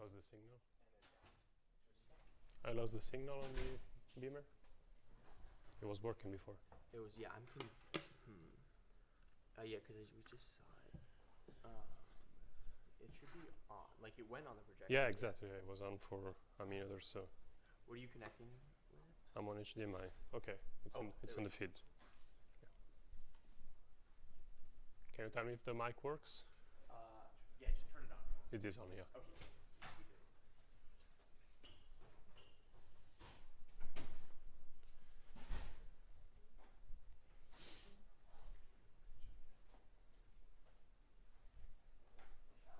How's the signal? I lost the signal on the beamer. It was working before. It was, yeah, I'm yeah, because we just saw it. It should be on. Like, it went on the projector. Yeah, exactly. It was on for a minute or so. What are you connecting with? I'm on HDMI. Okay, it's in the feed. Yeah. Can you tell me if the mic works? Yeah, just turn it on. It is on, yeah. Okay.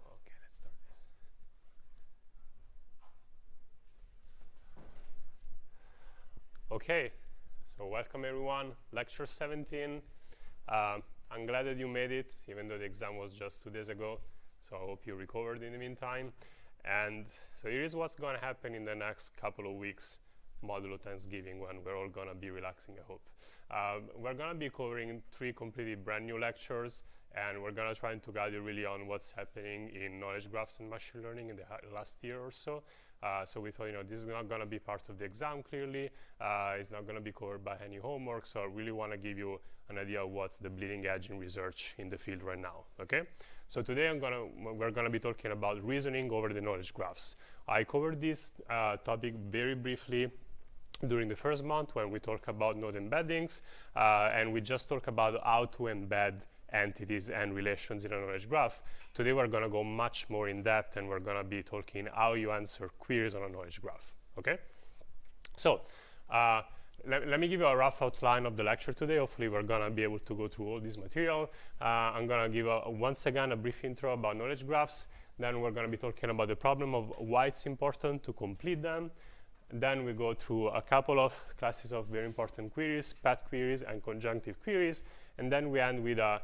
Okay, let's start this. Okay, so welcome everyone. Lecture 17. I'm glad that you made it, even though the exam was just 2 days ago. So I hope you recovered in the meantime. And so here is what's going to happen in the next couple of weeks, modulo Thanksgiving, when we're all going to be relaxing, I hope. We're going to be covering 3 completely brand new lectures, and we're going to try to guide you really on what's happening in knowledge graphs and machine learning in the last year or so. So we thought, this is not going to be part of the exam, clearly. It's not going to be covered by any homework, so I really want to give you an idea of what's the bleeding edge in research in the field right now, okay? So today we're going to be talking about reasoning over the knowledge graphs. I covered this topic very briefly during the first month when we talked about node embeddings, and we just talked about how to embed entities and relations in a knowledge graph. Today we're going to go much more in depth, and we're going to be talking how you answer queries on a knowledge graph, okay? So let me give you a rough outline of the lecture today. Hopefully we're going to be able to go through all this material. I'm going to give once again a brief intro about knowledge graphs. Then we're going to be talking about the problem of why it's important to complete them. Then we go through a couple of classes of very important queries, path queries and conjunctive queries. And then we end with a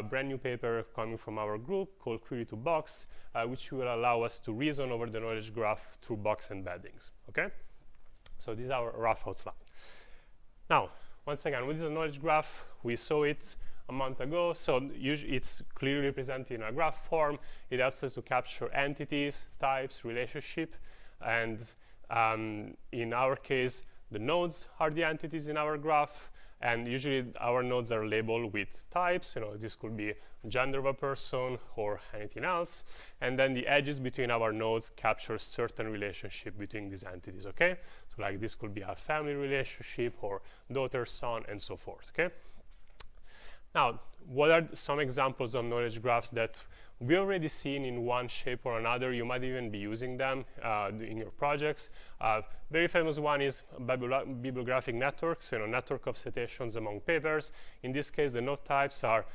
brand new paper coming from our group called Query to Box, which will allow us to reason over the knowledge graph through box embeddings, okay? So this is our rough outline. Now, once again, what is a knowledge graph? We saw it a month ago. So it's clearly represented in a graph form. It helps us to capture entities, types, relationship. And in our case, the nodes are the entities in our graph. And usually our nodes are labeled with types. This could be gender of a person or anything else. And then the edges between our nodes capture certain relationship between these entities, okay? So like this could be a family relationship or daughter, son, and so forth, okay? Now, what are some examples of knowledge graphs that we already seen in one shape or another? You might even be using them in your projects. Very famous one is bibliographic networks, network of citations among papers. In this case, the node types are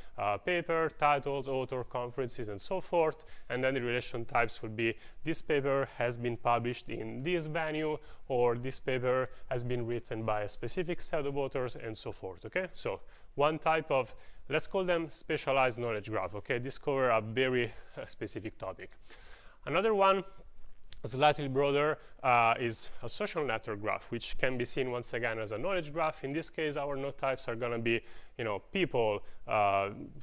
paper, titles, author, conferences, and so forth. And then the relation types will be this paper has been published in this venue, or this paper has been written by a specific set of authors, and so forth, okay? So one type of, let's call them specialized knowledge graph, okay? This covers a very specific topic. Another one, slightly broader, is a social network graph, which can be seen once again as a knowledge graph. In this case, our node types are going to be, people,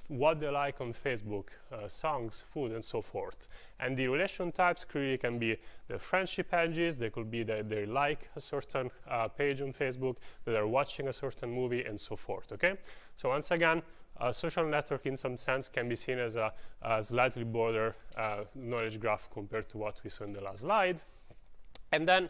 what they like on Facebook, songs, food, and so forth. And the relation types clearly can be the friendship edges. They could be that they like a certain page on Facebook, that they're watching a certain movie, and so forth, okay? So once again, a social network in some sense can be seen as a slightly broader knowledge graph compared to what we saw in the last slide. And then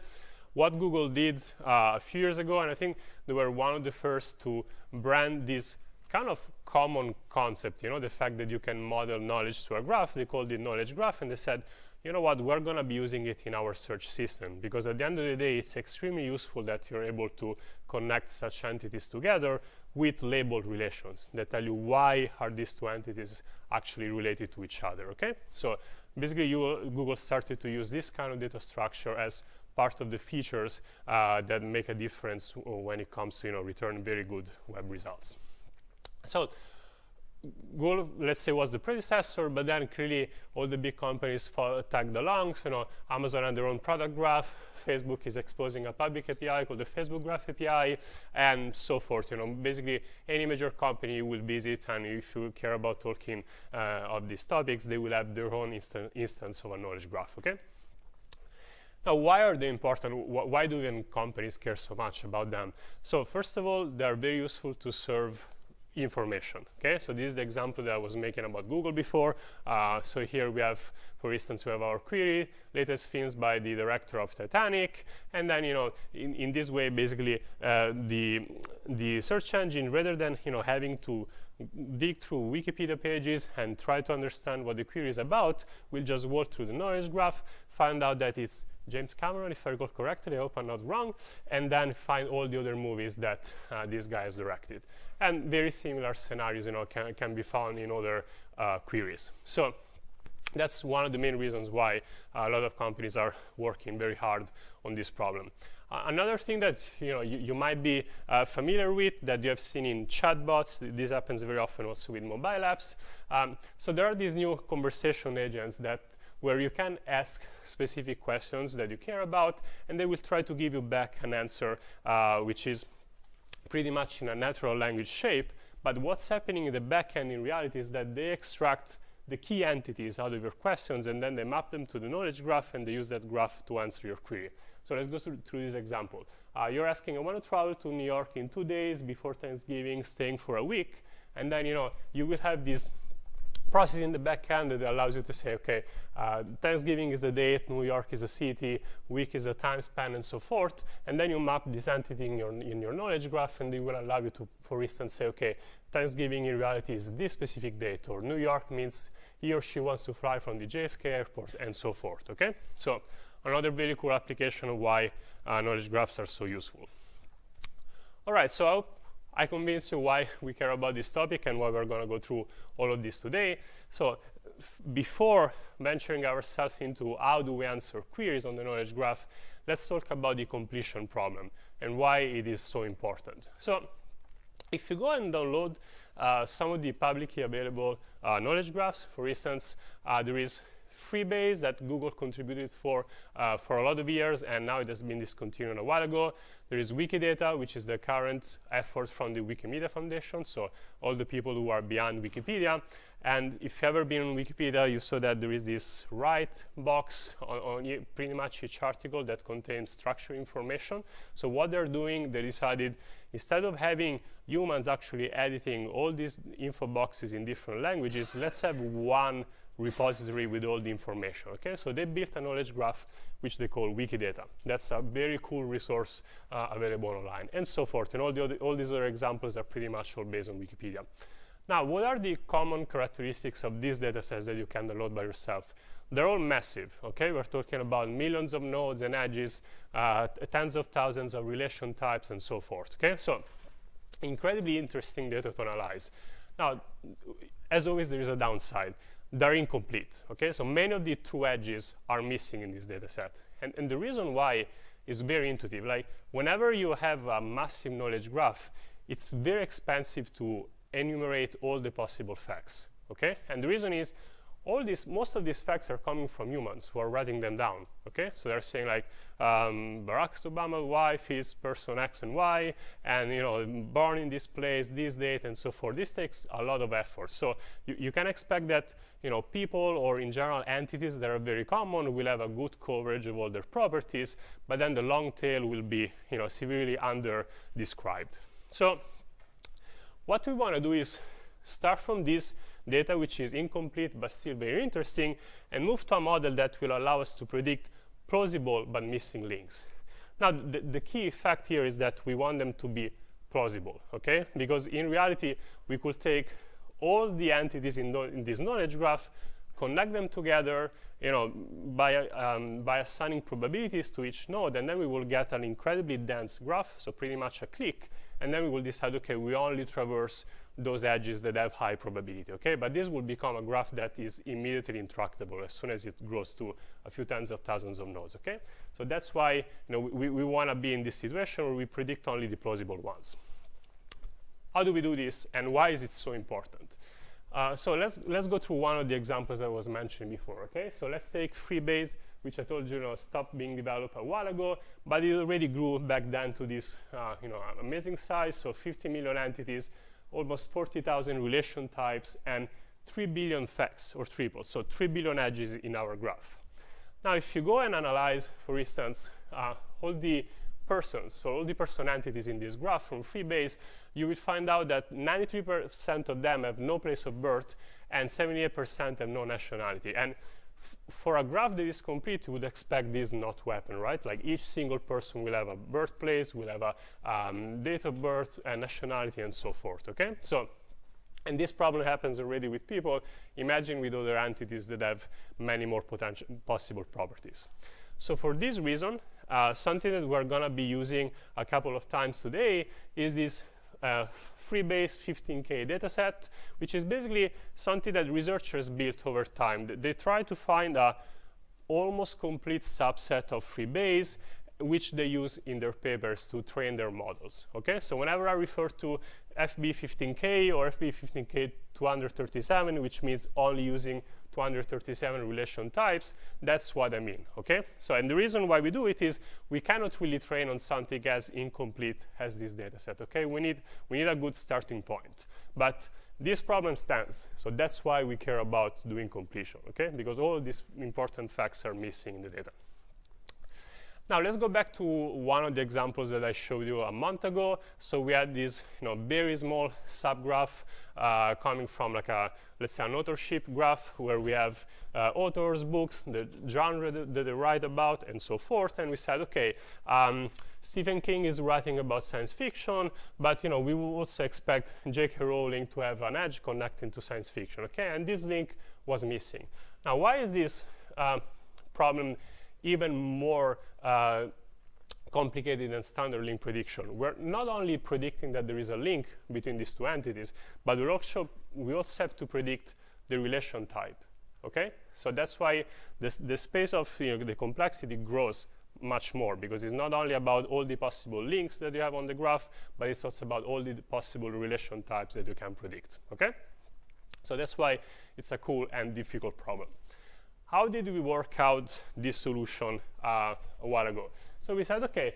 what Google did a few years ago, and I think they were one of the first to brand this kind of common concept, the fact that you can model knowledge to a graph. They called it knowledge graph, and they said, you know what, we're going to be using it in our search system, because at the end of the day, it's extremely useful that you're able to connect such entities together with labeled relations that tell you why are these two entities actually related to each other, okay? So basically, Google started to use this kind of data structure as part of the features that make a difference when it comes to return very good web results. So Google, let's say, was the predecessor, but then clearly all the big companies tagged along. So, Amazon had their own product graph. Facebook is exposing a public API called the Facebook Graph API, and so forth. Basically, any major company you will visit, and if you care about talking of these topics, they will have their own instance of a knowledge graph, okay? Now, why are they important? Why do even companies care so much about them? So first of all, they are very useful to serve information. Okay, so this is the example that I was making about Google before. So here we have, for instance, we have our query, latest films by the director of Titanic, and then in this way, basically, the search engine, rather than having to dig through Wikipedia pages and try to understand what the query is about, we'll just walk through the knowledge graph, find out that it's James Cameron, if I recall correctly, I hope I'm not wrong, and then find all the other movies that this guy has directed. And very similar scenarios can be found in other queries. So that's one of the main reasons why a lot of companies are working very hard on this problem. Another thing that you might be familiar with, that you have seen in chatbots, this happens very often also with mobile apps. So there are these new conversation agents where you can ask specific questions that you care about, and they will try to give you back an answer which is pretty much in a natural language shape. But what's happening in the back end in reality is that they extract the key entities out of your questions, and then they map them to the knowledge graph, and they use that graph to answer your query. So let's go through this example. You're asking, I want to travel to New York in 2 days before Thanksgiving, staying for a week. And then you will have this process in the back end that allows you to say, okay, Thanksgiving is a date, New York is a city, week is a time span, and so forth. And then you map this entity in your knowledge graph, and it will allow you to, for instance, say, okay, Thanksgiving in reality is this specific date, or New York means he or she wants to fly from the JFK airport, and so forth. Okay, so another very cool application of why knowledge graphs are so useful. All right, so I convinced you why we care about this topic and why we're going to go through all of this today. So before venturing ourselves into how do we answer queries on the knowledge graph, let's talk about the completion problem and why it is so important. So if you go and download some of the publicly available knowledge graphs, for instance, there is Freebase that Google contributed for a lot of years, and now it has been discontinued a while ago. There is Wikidata, which is the current effort from the Wikimedia Foundation, so all the people who are beyond Wikipedia. And if you've ever been on Wikipedia, you saw that there is this right box on pretty much each article that contains structured information. So what they're doing, they decided, instead of having humans actually editing all these info boxes in different languages, let's have one repository with all the information. Okay, so they built a knowledge graph which they call Wikidata. That's a very cool resource available online, and so forth. And all these other examples are pretty much all based on Wikipedia. Now, what are the common characteristics of these data sets that you can download by yourself? They're all massive. Okay, we're talking about millions of nodes and edges, tens of thousands of relation types, and so forth. Okay, so incredibly interesting data to analyze. Now, as always, there is a downside. They're incomplete. Okay, so many of the true edges are missing in this data set. And the reason why is very intuitive. Like, whenever you have a massive knowledge graph, it's very expensive to enumerate all the possible facts. Okay, and the reason is most of these facts are coming from humans who are writing them down. Okay, so they're saying like Barack Obama's wife is person X and Y, and born in this place, this date, and so forth. This takes a lot of effort. So you can expect that people, or in general entities that are very common, will have a good coverage of all their properties, but then the long tail will be severely under described. So what we want to do is start from this data, which is incomplete but still very interesting, and move to a model that will allow us to predict plausible but missing links. Now, the key fact here is that we want them to be plausible, okay? Because in reality, we could take all the entities in this knowledge graph, connect them together, by assigning probabilities to each node, and then we will get an incredibly dense graph, so pretty much a click, and then we will decide, okay, we only traverse those edges that have high probability, okay? But this will become a graph that is immediately intractable as soon as it grows to a few tens of thousands of nodes, okay? So that's why we want to be in this situation where we predict only the plausible ones. How do we do this, and why is it so important? So let's go through one of the examples that was mentioned before, okay? So let's take Freebase, which I told you stopped being developed a while ago, but it already grew back then to this amazing size, so 50 million entities, almost 40,000 relation types, and 3 billion facts or triples, so 3 billion edges in our graph. Now, if you go and analyze, for instance, all the persons, so all the person entities in this graph from Freebase, you will find out that 93% of them have no place of birth and 78% have no nationality. And for a graph that is complete, you would expect this not to happen, right? Like each single person will have a birthplace, will have a date of birth, and nationality, and so forth, okay? So, and this problem happens already with people. Imagine with other entities that have many more possible properties. So for this reason, something that we're gonna be using a couple of times today is this Freebase 15K dataset, which is basically something that researchers built over time. They try to find a almost complete subset of Freebase, which they use in their papers to train their models. Okay, so whenever I refer to FB15K or FB15K 237, which means only using 237 relation types, that's what I mean, okay? So, and the reason why we do it is we cannot really train on something as incomplete as this data set, okay? We need a good starting point. But this problem stands, so that's why we care about doing completion, okay? Because all these important facts are missing in the data. Now let's go back to one of the examples that I showed you a month ago. So we had this, very small subgraph coming from like let's say an authorship graph where we have authors, books, the genre that they write about, and so forth. And we said, okay, Stephen King is writing about science fiction, but we will also expect J.K. Rowling to have an edge connecting to science fiction. Okay, and this link was missing. Now, why is this problem even more complicated than standard link prediction? We're not only predicting that there is a link between these two entities, but we also have to predict the relation type. Okay, so that's why the space of the complexity grows much more, because it's not only about all the possible links that you have on the graph, but it's also about all the possible relation types that you can predict. Okay, so that's why it's a cool and difficult problem. How did we work out this solution a while ago? So we said, okay,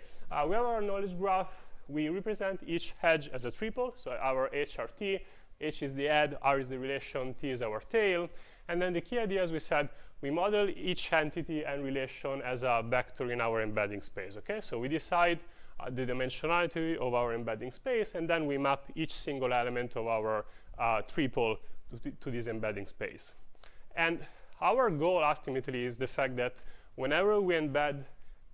we have our knowledge graph. We represent each edge as a triple. So our HRT, H is the head, R is the relation, T is our tail. And then the key idea is we said we model each entity and relation as a vector in our embedding space. Okay, so we decide the dimensionality of our embedding space, and then we map each single element of our triple to this embedding space. And our goal ultimately is the fact that whenever we embed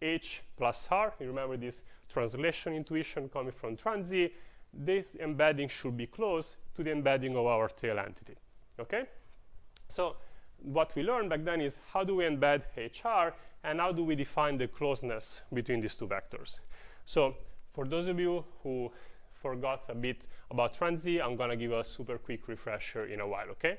H plus R, you remember this translation intuition coming from Transy, this embedding should be close to the embedding of our tail entity. Okay? So what we learned back then is how do we embed HR and how do we define the closeness between these two vectors. So for those of you who forgot a bit about Transy, I'm going to give a super quick refresher in a while. Okay?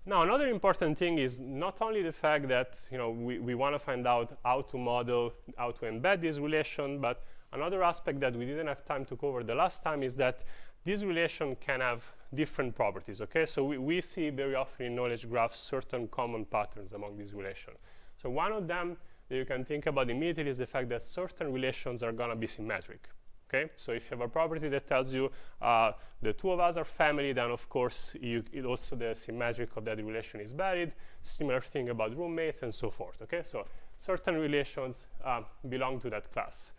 Now, another important thing is not only the fact that we want to find out how to model, how to embed this relation, but another aspect that we didn't have time to cover the last time is that this relation can have different properties. Okay, so we see very often in knowledge graphs certain common patterns among these relations. So one of them that you can think about immediately is the fact that certain relations are going to be symmetric. Okay, so if you have a property that tells you the two of us are family, then of course it also the symmetric of that relation is valid. Similar thing about roommates and so forth. Okay, so certain relations belong to that class.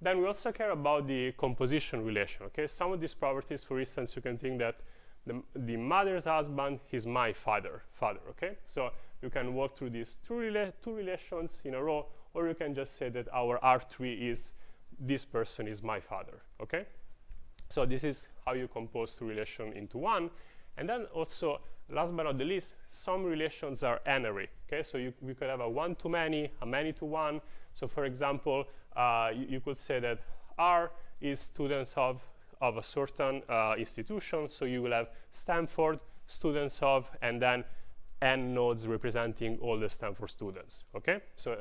Then we also care about the composition relation. Okay, some of these properties, for instance, you can think that the mother's husband is my father. Okay, so you can walk through these two relations in a row, or you can just say that our R3 is this person is my father, okay? So this is how you compose two relations into one. And then also, last but not the least, some relations are n-ary, okay? So we could have a one-to-many, a many-to-one. So for example, you could say that R is students of a certain institution. So you will have Stanford, students of, and then n nodes representing all the Stanford students, okay? So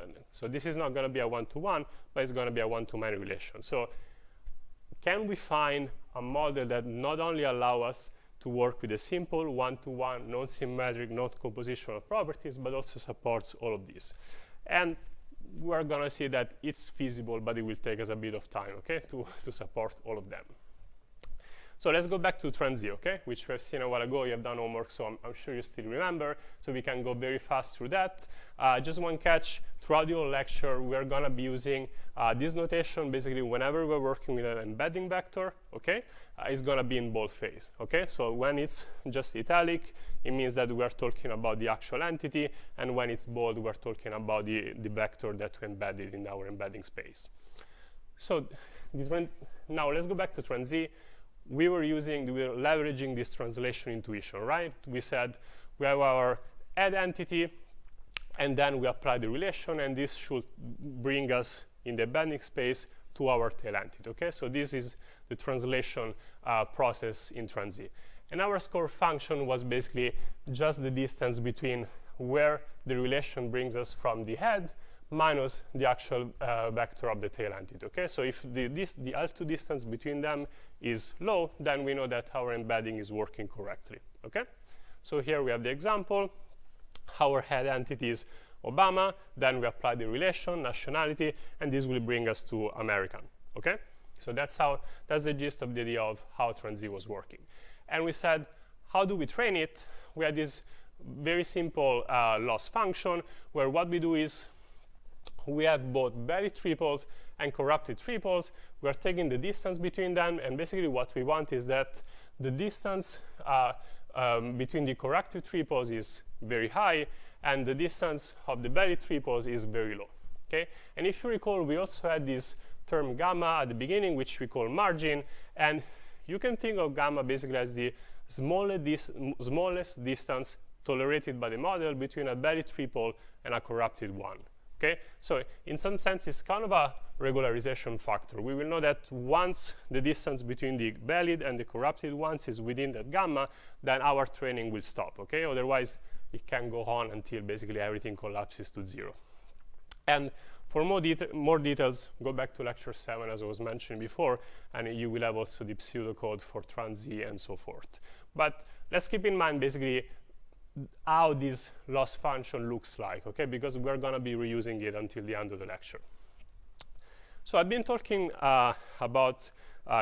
this is not going to be a one-to-one, but it's going to be a one-to-many relation. So can we find a model that not only allow us to work with a simple one-to-one, non-symmetric, non-compositional properties, but also supports all of these? And we're going to see that it's feasible, but it will take us a bit of time, okay, to support all of them. So let's go back to TransZ, okay, which we have seen a while ago. You have done homework, so I'm sure you still remember. So we can go very fast through that. Just one catch, throughout the whole lecture, we're going to be using this notation. Basically, whenever we're working with an embedding vector, okay, it's going to be in boldface, okay? So when it's just italic, it means that we're talking about the actual entity, and when it's bold, we're talking about the vector that we embedded in our embedding space. So now let's go back to TransZ. We were leveraging this translation intuition, right? We said we have our head entity, and then we apply the relation, and this should bring us in the embedding space to our tail entity, okay? So this is the translation process in TransZ. And our score function was basically just the distance between where the relation brings us from the head minus the actual vector of the tail entity, okay? So if the L2 distance between them is low, then we know that our embedding is working correctly, okay? So here we have the example. Our head entity is Obama, then we apply the relation, nationality, and this will bring us to American, okay? So that's the gist of the idea of how TransZ was working. And we said, how do we train it? We had this very simple loss function where what we do is we have both valid triples and corrupted triples. We're taking the distance between them, and basically what we want is that the distance between the corrupted triples is very high, and the distance of the valid triples is very low, okay? And if you recall, we also had this term gamma at the beginning, which we call margin, and you can think of gamma basically as the smallest distance tolerated by the model between a valid triple and a corrupted one. Okay? So in some sense, it's kind of a regularization factor. We will know that once the distance between the valid and the corrupted ones is within that gamma, then our training will stop. Okay? Otherwise, it can go on until basically everything collapses to 0. And for more details, go back to lecture 7, as I was mentioning before, and you will have also the pseudocode for TransZ and so forth. But let's keep in mind basically how this loss function looks like, okay? Because we're going to be reusing it until the end of the lecture. So I've been talking about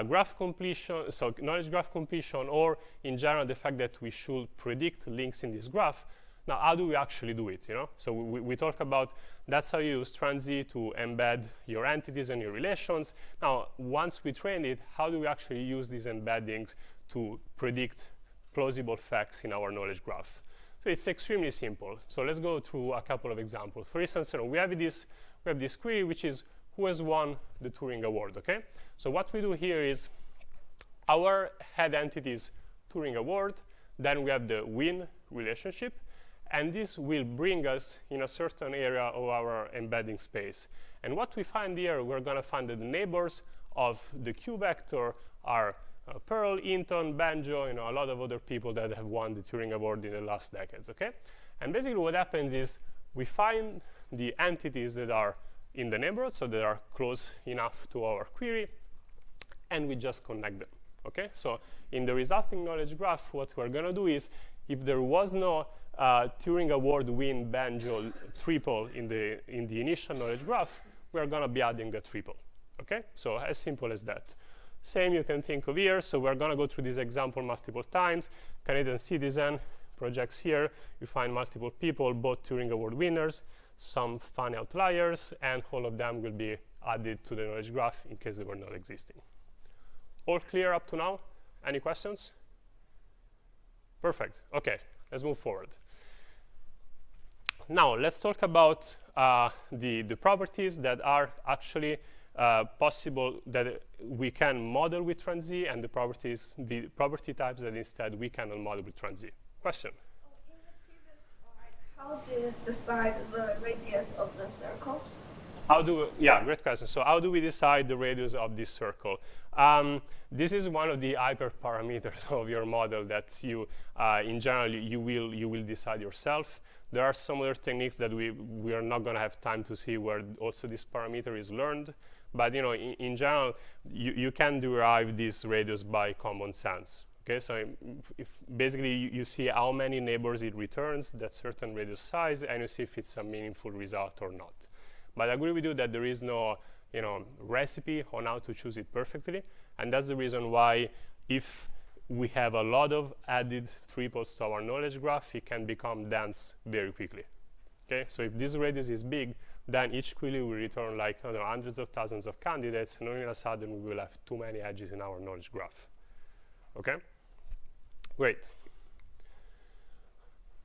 graph completion, so knowledge graph completion, or in general the fact that we should predict links in this graph. Now, how do we actually do it? You know, so we talk about that's how you use TransZ to embed your entities and your relations. Now, once we train it, how do we actually use these embeddings to predict plausible facts in our knowledge graph? So it's extremely simple. So let's go through a couple of examples. For instance, you know, we have this query which is who has won the Turing Award. Okay. So what we do here is our head entity is Turing Award. Then we have the win relationship. And this will bring us in a certain area of our embedding space. And what we find here, we're going to find that the neighbors of the Q vector are Pearl, Hinton, Banjo, you know, a lot of other people that have won the Turing Award in the last decades, okay? And basically what happens is we find the entities that are in the neighborhood, so that are close enough to our query, and we just connect them, okay? So in the resulting knowledge graph, what we're going to do is if there was no Turing Award win Banjo triple in the initial knowledge graph, we're going to be adding the triple, okay? So as simple as that. Same you can think of here. So we're going to go through this example multiple times. Canadian citizen projects here. You find multiple people, both Turing Award winners, some funny outliers, and all of them will be added to the knowledge graph in case they were not existing. All clear up to now? Any questions? Perfect. OK, let's move forward. Now, let's talk about the properties that are actually possible that we can model with TransZ, and the property types that instead we cannot model with TransZ. Question? In the previous slide, how do you decide the radius of the circle? Yeah, great question. So how do we decide the radius of this circle? This is one of the hyperparameters of your model that you, in general, you will decide yourself. There are some other techniques that we are not going to have time to see where also this parameter is learned. But you know, in general, you can derive this radius by common sense. Okay, so if basically you see how many neighbors it returns, that certain radius size, and you see if it's a meaningful result or not. But I agree with you that there is no recipe on how to choose it perfectly, and that's the reason why if we have a lot of added triples to our knowledge graph, it can become dense very quickly. Okay, so if this radius is big, then each query will return like hundreds of thousands of candidates, and all of a sudden we will have too many edges in our knowledge graph. Okay, great.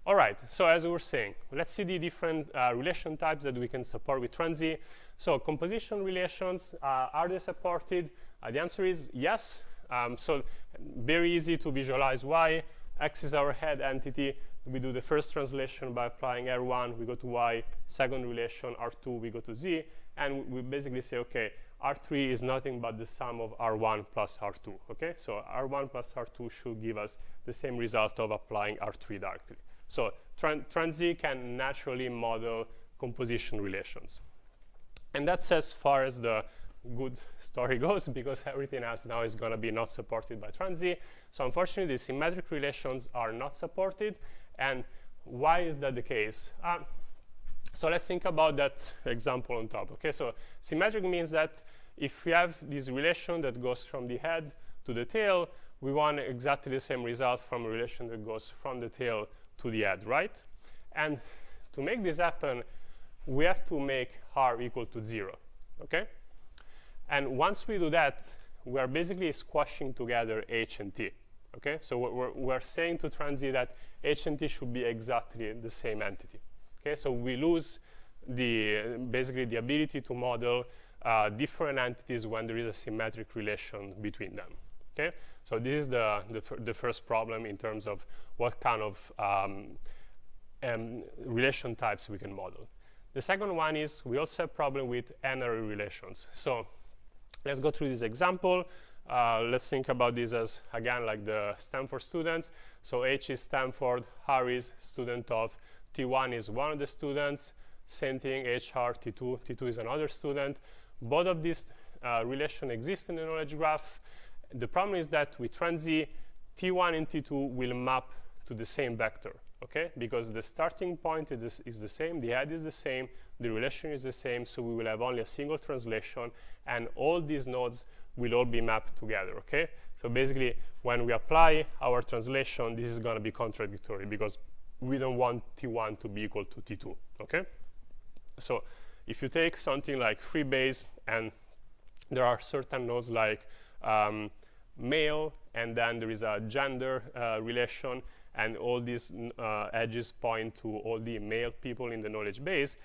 All right, so as we were saying, let's see the different relation types that we can support with TransZ. So composition relations, are they supported? The answer is yes. So very easy to visualize why. X is our head entity. We do the first translation by applying R1, we go to Y. Second relation, R2, we go to Z. And we basically say, okay, R3 is nothing but the sum of R1 plus R2. Okay, so R1 plus R2 should give us the same result of applying R3 directly. So TransZ can naturally model composition relations. And that's as far as the good story goes, because everything else now is going to be not supported by TransZ. So unfortunately, the symmetric relations are not supported. And why is that the case? So let's think about that example on top. Okay, so symmetric means that if we have this relation that goes from the head to the tail, we want exactly the same result from a relation that goes from the tail to the head, right? And to make this happen, we have to make r equal to 0, okay? And once we do that, we are basically squashing together h and t, okay? So we're saying to TransZ that h and t should be exactly the same entity, okay? So we lose basically the ability to model different entities when there is a symmetric relation between them, okay? So this is the first problem in terms of what kind of relation types we can model. The second one is we also have a problem with n-ary relations. So let's go through this example. Let's think about this as, again, like the Stanford students. So H is Stanford, R is student of, T1 is one of the students, same thing, HR, T2, T2 is another student. Both of these relations exist in the knowledge graph. The problem is that with TransZ, T1 and T2 will map to the same vector, okay? Because the starting point is the same, the head is the same, the relation is the same, so we will have only a single translation, and all these nodes will all be mapped together, okay? So basically, when we apply our translation, this is going to be contradictory because we don't want T1 to be equal to T2, okay? So if you take something like freebase, and there are certain nodes like male, and then there is a gender relation, and all these edges point to all the male people in the knowledge base,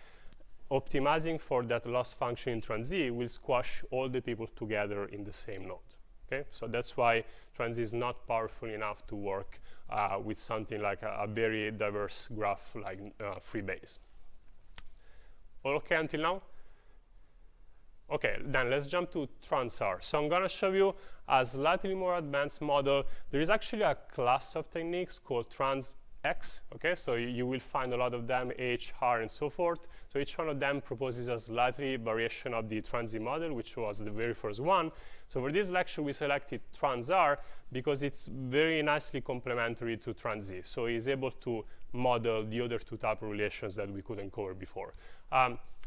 optimizing for that loss function in TransZ will squash all the people together in the same node. Okay, so that's why TransZ is not powerful enough to work with something like a very diverse graph like freebase. All okay until now? Okay, then let's jump to TransR. So I'm going to show you a slightly more advanced model. There is actually a class of techniques called TransX. Okay, so you will find a lot of them, H, R, and so forth. So each one of them proposes a slightly variation of the TransZ model, which was the very first one. So for this lecture, we selected TransR because it's very nicely complementary to TransZ. So it's able to model the other two type of relations that we couldn't cover before.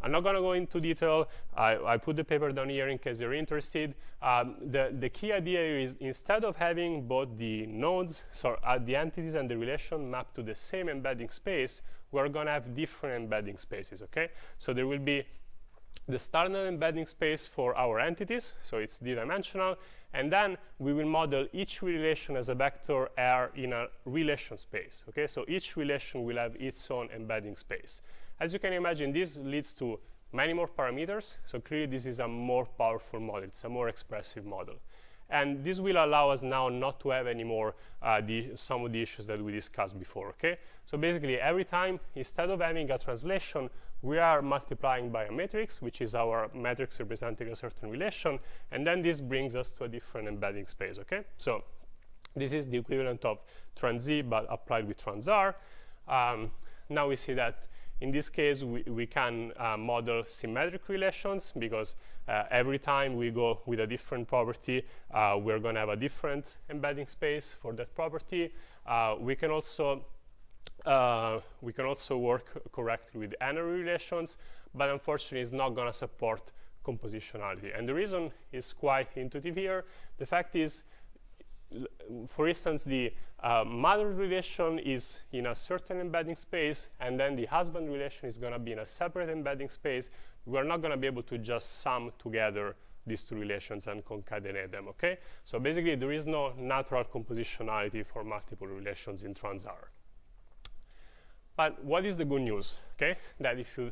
I'm not going to go into detail. I put the paper down here in case you're interested. The key idea is instead of having both the nodes, so the entities and the relation mapped to the same embedding space, we're going to have different embedding spaces, okay? So there will be the standard embedding space for our entities, so it's d-dimensional, and then we will model each relation as a vector R in a relation space, okay? So each relation will have its own embedding space. As you can imagine, this leads to many more parameters, so clearly this is a more powerful model, it's a more expressive model. And this will allow us now not to have anymore some of the issues that we discussed before, okay? So basically, every time, instead of having a translation, we are multiplying by a matrix, which is our matrix representing a certain relation, and then this brings us to a different embedding space, okay? So this is the equivalent of TransZ, but applied with TransR. Now we see that in this case, we can model symmetric relations because every time we go with a different property, we're going to have a different embedding space for that property. We can also work correctly with n-ary relations, but unfortunately, it's not going to support compositionality. And the reason is quite intuitive here. The fact is, for instance, the mother relation is in a certain embedding space, and then the husband relation is going to be in a separate embedding space. We're not going to be able to just sum together these two relations and concatenate them, okay? So basically, there is no natural compositionality for multiple relations in trans-R. But what is the good news, okay? That if you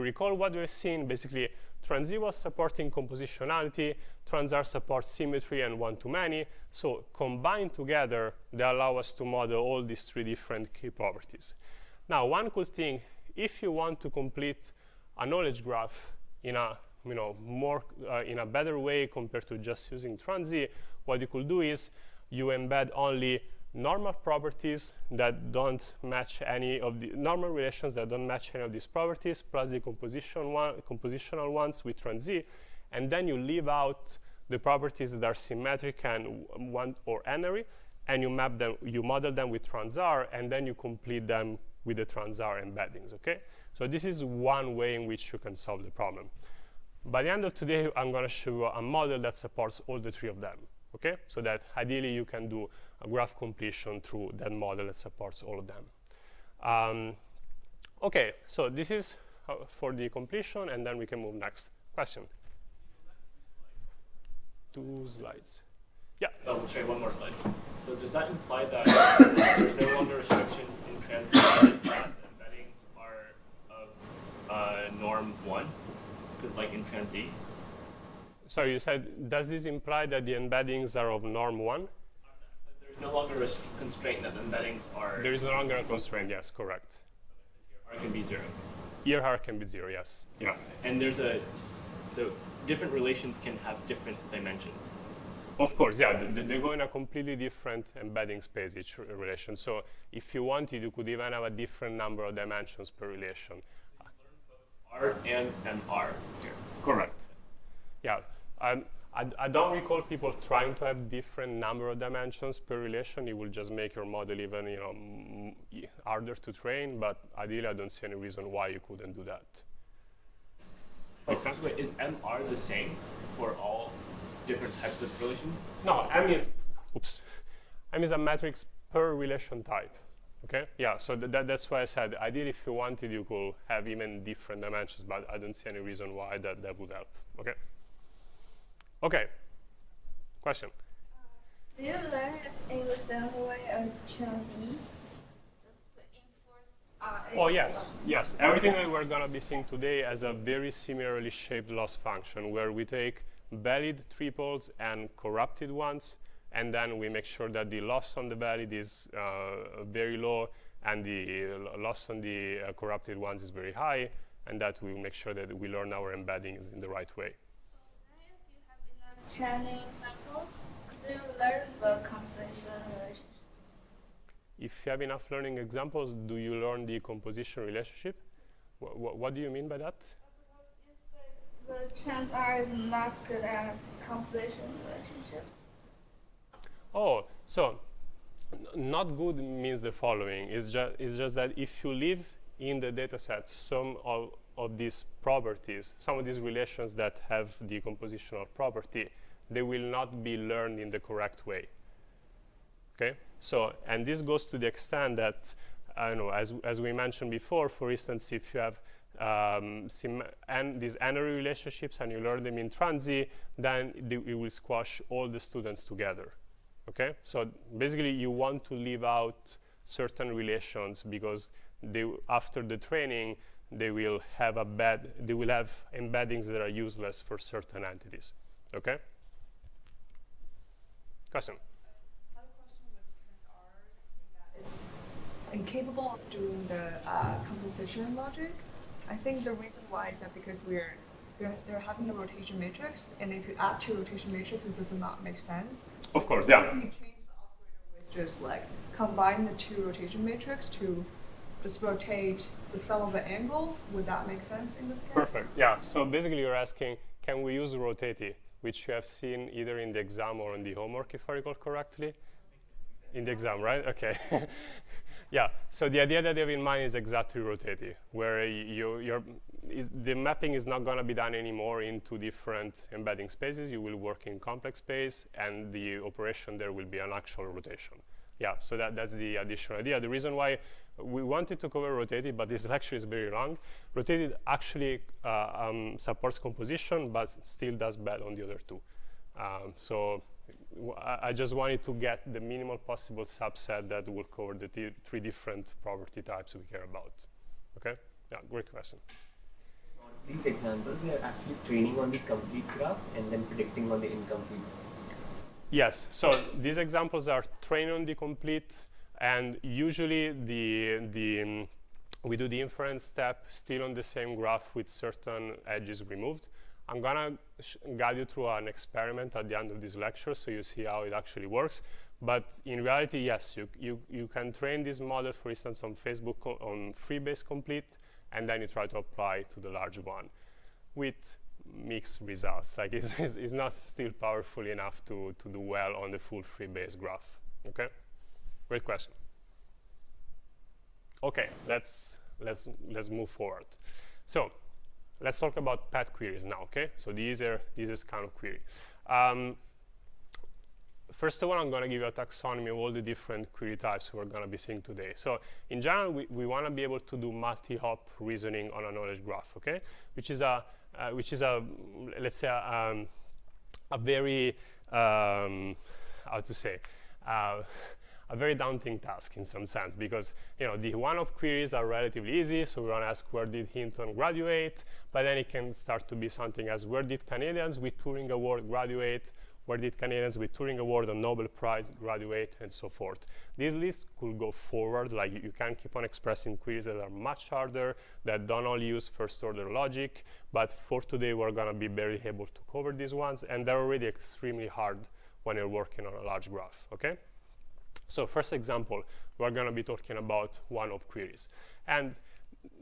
recall what we're seeing, basically, trans-Z was supporting compositionality, trans-R supports symmetry and one-to-many. So combined together, they allow us to model all these three different key properties. Now, one cool thing, if you want to complete a knowledge graph in a in a better way compared to just using trans-Z, what you could do is you embed only normal properties that don't match any of the normal relations that don't match any of these properties, plus the compositional ones with trans-Z, and then you leave out the properties that are symmetric and or n-ary, and you map them, you model them with trans-R, and then you complete them with the trans-R embeddings. Okay, so this is one way in which you can solve the problem. By the end of today, I'm going to show you a model that supports all the three of them. Okay, so that ideally you can do a graph completion through that model that supports all of them. Okay, so this is for the completion, and then we can move next. Question? 2 slides. Yeah. Oh, sorry, one more slide. So does that imply that there's no longer restriction in trans that embeddings are of norm 1, like in trans-Z? Sorry, you said, does this imply that the embeddings are of norm 1? There's no longer a constraint that the embeddings are... There is no longer a constraint, yes, correct. R can be 0. Here R can be 0, yes. Yeah. And there's so different relations can have different dimensions. Of course, yeah, they go in a completely different embedding space, each relation. So if you wanted, you could even have a different number of dimensions per relation. R and MR here. Correct. Yeah. I don't recall people trying to have different number of dimensions per relation. It will just make your model even harder to train, but ideally I don't see any reason why you couldn't do that. Oh, so wait, is MR the same for all different types of relations? No, M is a matrix per relation type. Okay, yeah, so that's why I said ideally if you wanted you could have even different dimensions, but I don't see any reason why that would help. Okay. Okay. Question? Do you learn it in the same way as trans-E? Just to enforce Oh, yes. Yes. Everything that we're going to be seeing today has a very similarly shaped loss function where we take valid triples and corrupted ones, and then we make sure that the loss on the valid is very low and the loss on the corrupted ones is very high, and that we make sure that we learn our embeddings in the right way. Training samples, could you learn the composition relationship? If you have enough learning examples, do you learn the composition relationship? What do you mean by that? You said the trans-R is not good at composition relationships. Oh, so not good means the following. It's just that if you leave in the data set some of these properties, some of these relations that have the compositional property, they will not be learned in the correct way. Okay, so, and this goes to the extent that, as we mentioned before, for instance, if you have these n-ary relationships and you learn them in trans-Z, then it will squash all the students together. Okay, so basically you want to leave out certain relations because after the training, they will have embeddings that are useless for certain entities. Okay? Question? I have a question with trans-R, that it's incapable of doing the composition logic. I think the reason why is that because they're having a rotation matrix, and if you add 2 rotation matrices, it does not make sense. Of course, yeah. If you change the operator with just like combine the 2 rotation matrix to just rotate the sum of the angles, would that make sense in this case? Perfect, yeah. So basically you're asking, can we use rotate, which you have seen either in the exam or in the homework, if I recall correctly? In the exam, right? Okay. Yeah, so the idea that you have in mind is exactly rotate, where you're the mapping is not going to be done anymore into different embedding spaces. You will work in complex space, and the operation there will be an actual rotation. Yeah, so that's the additional idea. The reason why we wanted to cover rotated, but this lecture is very long. Rotated actually supports composition, but still does bad on the other two. So I just wanted to get the minimal possible subset that will cover the three different property types we care about. Okay? Yeah, great question. On these examples, we are actually training on the complete graph and then predicting on the incomplete. Yes, so these examples are trained on the complete, and usually we do the inference step still on the same graph with certain edges removed. I'm gonna guide you through an experiment at the end of this lecture so you see how it actually works. But in reality, yes, you can train this model, for instance, on Facebook on freebase complete, and then you try to apply to the large one with mixed results. Like it's not still powerful enough to do well on the full freebase graph. Okay, great question. Okay, let's move forward. So let's talk about path queries now. Okay, so this is kind of query. First of all, I'm going to give you a taxonomy of all the different query types we're going to be seeing today. So in general, we want to be able to do multi-hop reasoning on a knowledge graph, okay? Which is a let's say a very how to say a very daunting task in some sense, because the one-hop queries are relatively easy. So we want to ask, where did Hinton graduate? But then it can start to be something as, where did Canadians with Turing Award graduate? Where did Canadians with Turing Award and Nobel Prize graduate, and so forth. This list could go forward. Like you can keep on expressing queries that are much harder, that don't only use first-order logic. But for today, we're going to be barely able to cover these ones, and they're already extremely hard when you're working on a large graph. Okay. So first example, we're going to be talking about one-hop queries, and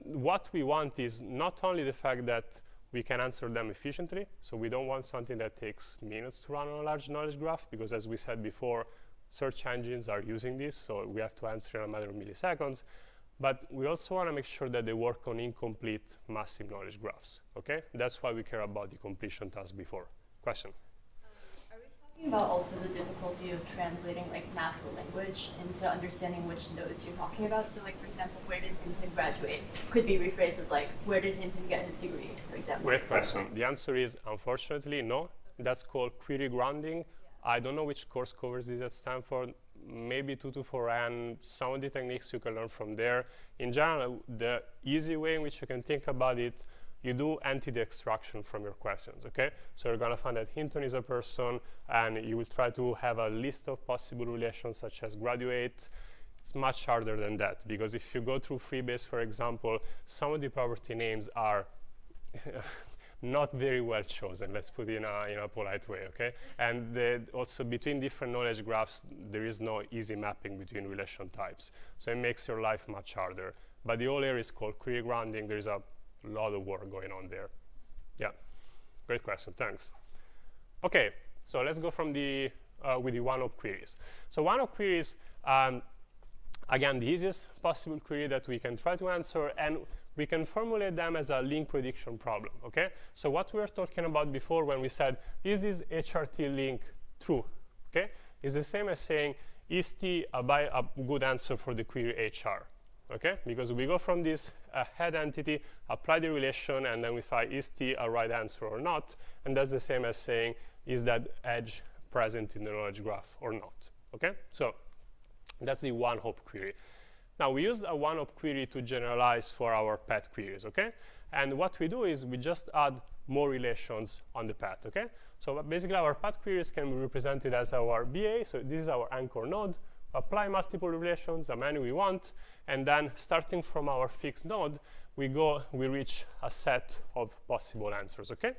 what we want is not only the fact that we can answer them efficiently. So we don't want something that takes minutes to run on a large knowledge graph, because as we said before, search engines are using this, so we have to answer in a matter of milliseconds. But we also want to make sure that they work on incomplete massive knowledge graphs, okay? That's why we care about the completion task before. Question? Are we talking about also the difficulty of translating like natural language into understanding which nodes you're talking about? So like, for example, where did Hinton graduate could be rephrased as like, where did Hinton get his degree, for example? Great question. The answer is, unfortunately, no. That's called query grounding. Yeah. I don't know which course covers this at Stanford. Maybe 224N, some of the techniques you can learn from there. In general, the easy way in which you can think about it, you do entity extraction from your questions, okay? So you're gonna find that Hinton is a person, and you will try to have a list of possible relations such as graduate. It's much harder than that, because if you go through freebase, for example, some of the property names are not very well chosen, let's put it in a polite way, okay? And also between different knowledge graphs, there is no easy mapping between relation types. So it makes your life much harder. But the whole area is called query grounding. There's a lot of work going on there. Yeah, great question, thanks. Okay, so let's go from with the one-hop queries. So one-hop queries, again, the easiest possible query that we can try to answer, and we can formulate them as a link prediction problem, okay? So what we were talking about before when we said, is this HRT link true, okay? Is the same as saying, is T a good answer for the query HR, okay? Because we go from this head entity, apply the relation, and then we find, is T a right answer or not? And that's the same as saying, is that edge present in the knowledge graph or not, okay? So that's the one-hop query. Now, we used a one-hop query to generalize for our path queries, okay? And what we do is we just add more relations on the path, okay? So basically, our path queries can be represented as our BA. So this is our anchor node. Apply multiple relations, how many we want, and then starting from our fixed node, we reach a set of possible answers, okay?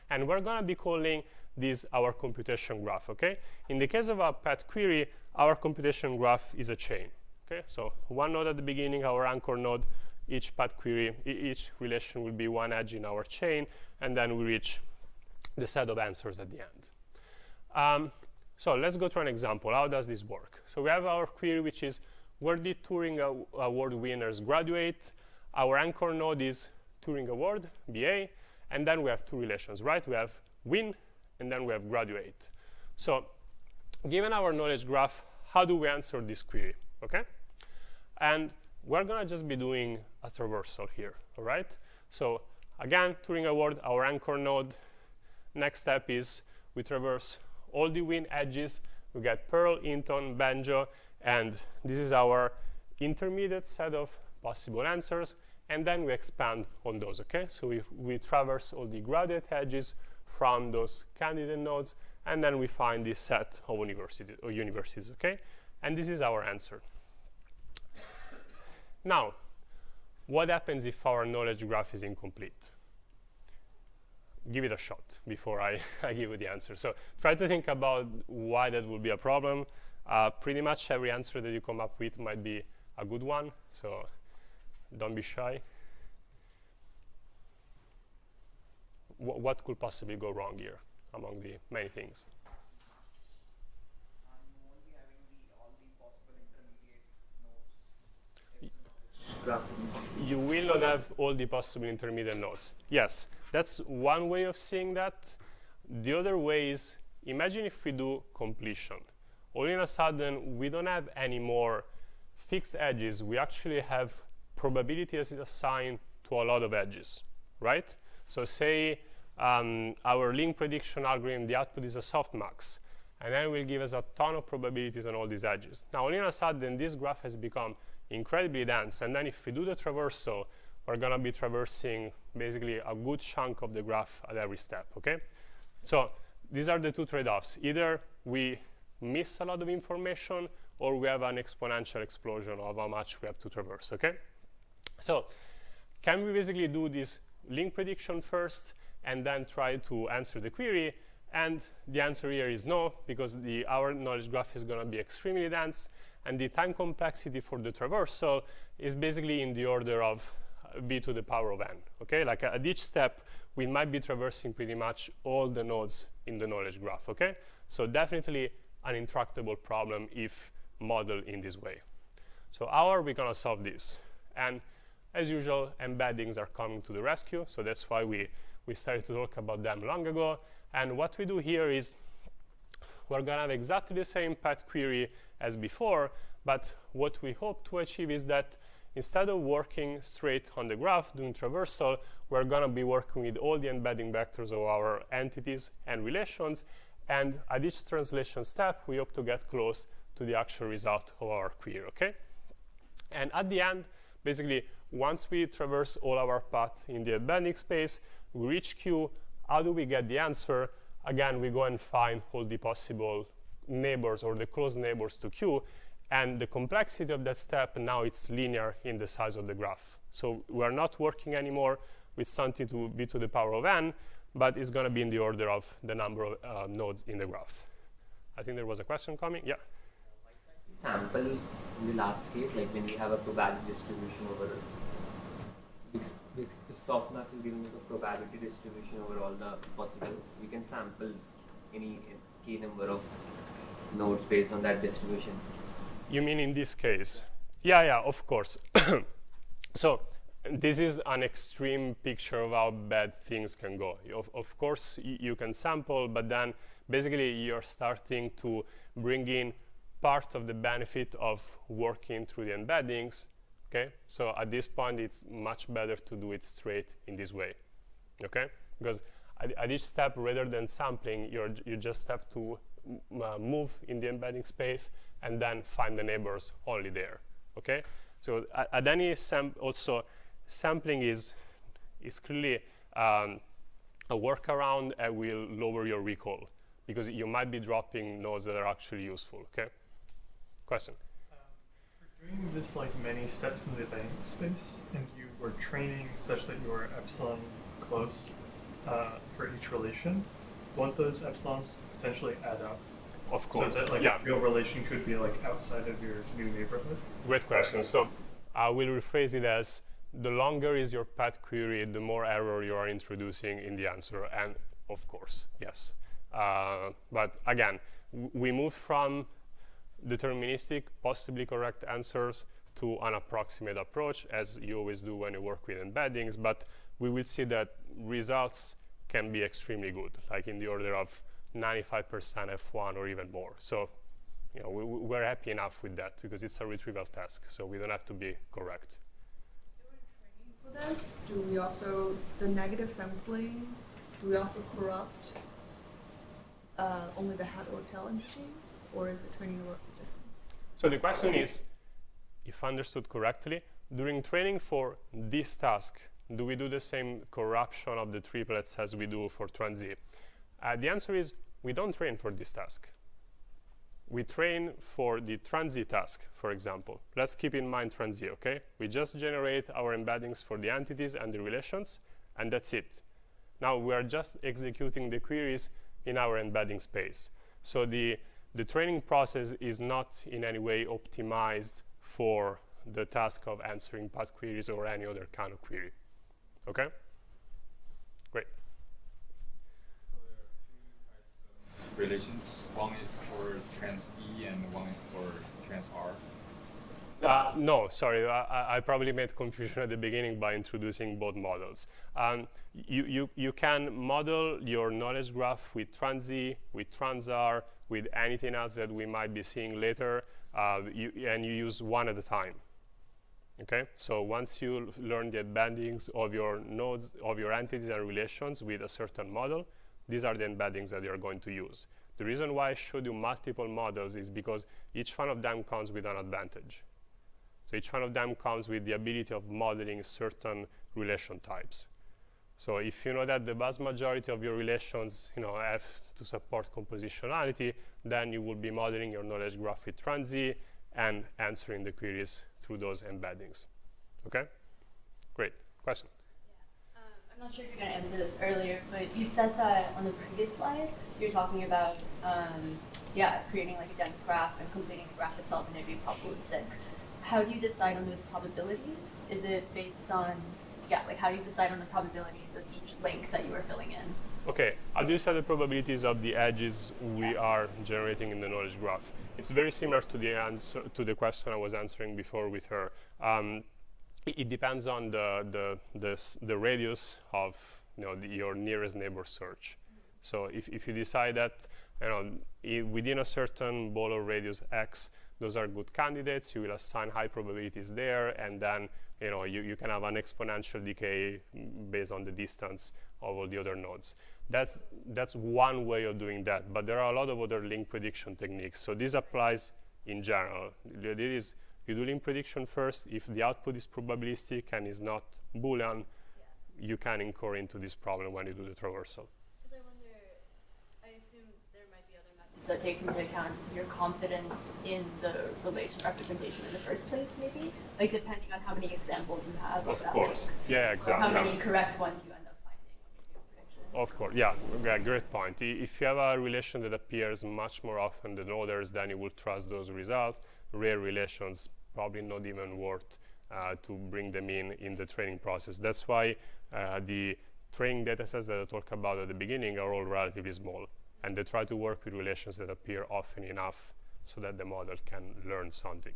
And we're going to be calling this our computation graph, okay? In the case of a path query, our computation graph is a chain. Okay, so one node at the beginning, our anchor node, each path query, each relation will be one edge in our chain, and then we reach the set of answers at the end. So let's go through an example. How does this work? So we have our query, which is, where did Turing Award winners graduate? Our anchor node is Turing Award, BA, and then we have two relations, right? We have win, and then we have graduate. So given our knowledge graph, how do we answer this query, okay? And we're gonna just be doing a traversal here, all right? So again, Turing Award, our anchor node. Next step is we traverse all the win edges. We get Perl, Hinton, Banjo, and this is our intermediate set of possible answers, and then we expand on those, okay? So we traverse all the graduate edges from those candidate nodes, and then we find this set of universities, okay? And this is our answer. Now, what happens if our knowledge graph is incomplete? Give it a shot before I give you the answer. So try to think about why that would be a problem. Pretty much every answer that you come up with might be a good one, so don't be shy. What could possibly go wrong here among the many things? You will not have all the possible intermediate nodes. Yes, that's one way of seeing that. The other way is, imagine if we do completion. All in a sudden, we don't have any more fixed edges. We actually have probability as assigned to a lot of edges, right? So say our link prediction algorithm, the output is a softmax, and then it will give us a ton of probabilities on all these edges. Now, all in a sudden, this graph has become incredibly dense, and then if we do the traversal, we're gonna be traversing basically a good chunk of the graph at every step, okay? So these are the two trade-offs. Either we miss a lot of information, or we have an exponential explosion of how much we have to traverse, okay? So can we basically do this link prediction first, and then try to answer the query? And the answer here is no, because our knowledge graph is gonna be extremely dense, and the time complexity for the traversal is basically in the order of b to the power of n, okay? Like at each step, we might be traversing pretty much all the nodes in the knowledge graph, okay? So definitely an intractable problem if modeled in this way. So how are we gonna solve this? And as usual, embeddings are coming to the rescue, so that's why we started to talk about them long ago. And what we do here is we're gonna have exactly the same path query as before, but what we hope to achieve is that instead of working straight on the graph, doing traversal, we're gonna be working with all the embedding vectors of our entities and relations, and at each translation step, we hope to get close to the actual result of our query, okay? And at the end, basically, once we traverse all our paths in the embedding space, we reach Q. How do we get the answer? Again, we go and find all the possible neighbors or the close neighbors to Q, and the complexity of that step, now it's linear in the size of the graph. So we're not working anymore with something to b to the power of n, but it's gonna be in the order of the number of nodes in the graph. I think there was a question coming, yeah? Sample in the last case, like when we have a probability distribution over basically the softmax is giving a probability distribution over all the possible. We can sample any k number of nodes based on that distribution. You mean in this case? Yeah, of course. So this is an extreme picture of how bad things can go. Of course, you can sample, but then basically you're starting to bring in part of the benefit of working through the embeddings, okay? So at this point, it's much better to do it straight in this way, okay? Because at each step, rather than sampling, you just have to move in the embedding space and then find the neighbors only there, okay? So at any also, sampling is clearly a workaround and will lower your recall because you might be dropping nodes that are actually useful, okay? Question? For doing this like many steps in the embedding space, and you were training such that you were epsilon close for each relation, won't those epsilons potentially add up? Of course, so that like yeah. a real relation could be like outside of your new neighborhood? Great question. So I will rephrase it as the longer is your path query, the more error you are introducing in the answer, and of course, yes. But again, we moved from deterministic, possibly correct answers to an approximate approach, as you always do when you work with embeddings, but we will see that results can be extremely good, like in the order of 95% F1 or even more. So, you know, we're happy enough with that because it's a retrieval task, so we don't have to be correct. For this, do we also, the negative sampling, do we also corrupt only the head or tail entities, or is it training work different? So the question is, if understood correctly, during training for this task, do we do the same corruption of the triplets as we do for TransZ? The answer is, we don't train for this task. We train for the TransZ task, for example. Let's keep in mind TransZ, okay? We just generate our embeddings for the entities and the relations, and that's it. Now we are just executing the queries in our embedding space. So the training process is not in any way optimized for the task of answering path queries or any other kind of query. Okay? Great. So there are two types of relations. One is for trans E and one is for trans R. No, sorry, I probably made confusion at the beginning by introducing both models. You can model your knowledge graph with TransZ, with TransR, with anything else that we might be seeing later, and you use one at a time. Okay, so once you learn the embeddings of your nodes, of your entities and relations with a certain model, these are the embeddings that you're going to use. The reason why I showed you multiple models is because each one of them comes with an advantage. So each one of them comes with the ability of modeling certain relation types. So if you know that the vast majority of your relations, you know, have to support compositionality, then you will be modeling your knowledge graph with TransZ and answering the queries through those embeddings. Okay? Great. Question? Yeah. I'm not sure if you're going to answer this earlier, but you said that on the previous slide, you were talking about, creating like a dense graph and completing the graph itself and it'd be probabilistic. How do you decide on those probabilities? Is it based on, how do you decide on the probabilities of each link that you are filling in? Okay, how do you set the probabilities of the edges we are generating in the knowledge graph? It's very similar to the answer to the question I was answering before with her. It depends on the radius of your nearest neighbor search. So if you decide that within a certain ball or radius X, those are good candidates, you will assign high probabilities there, and then you can have an exponential decay based on the distance of all the other nodes. That's one way of doing that, but there are a lot of other link prediction techniques. So this applies in general. The idea is you do link prediction first. If the output is probabilistic and is not Boolean, you can incur into this problem when you do the traversal. Because I wonder, I assume there might be other methods that take into account your confidence in the relation representation in the first place, maybe? Like depending on how many examples you have of that course. link. Yeah, exactly. Or how many correct ones you end up finding when you do a prediction. Of course, yeah, great point. If you have a relation that appears much more often than others, then you will trust those results. Rare relations, probably not even worth to bring them in the training process. That's why the training data sets that I talked about at the beginning are all relatively small. And they try to work with relations that appear often enough so that the model can learn something.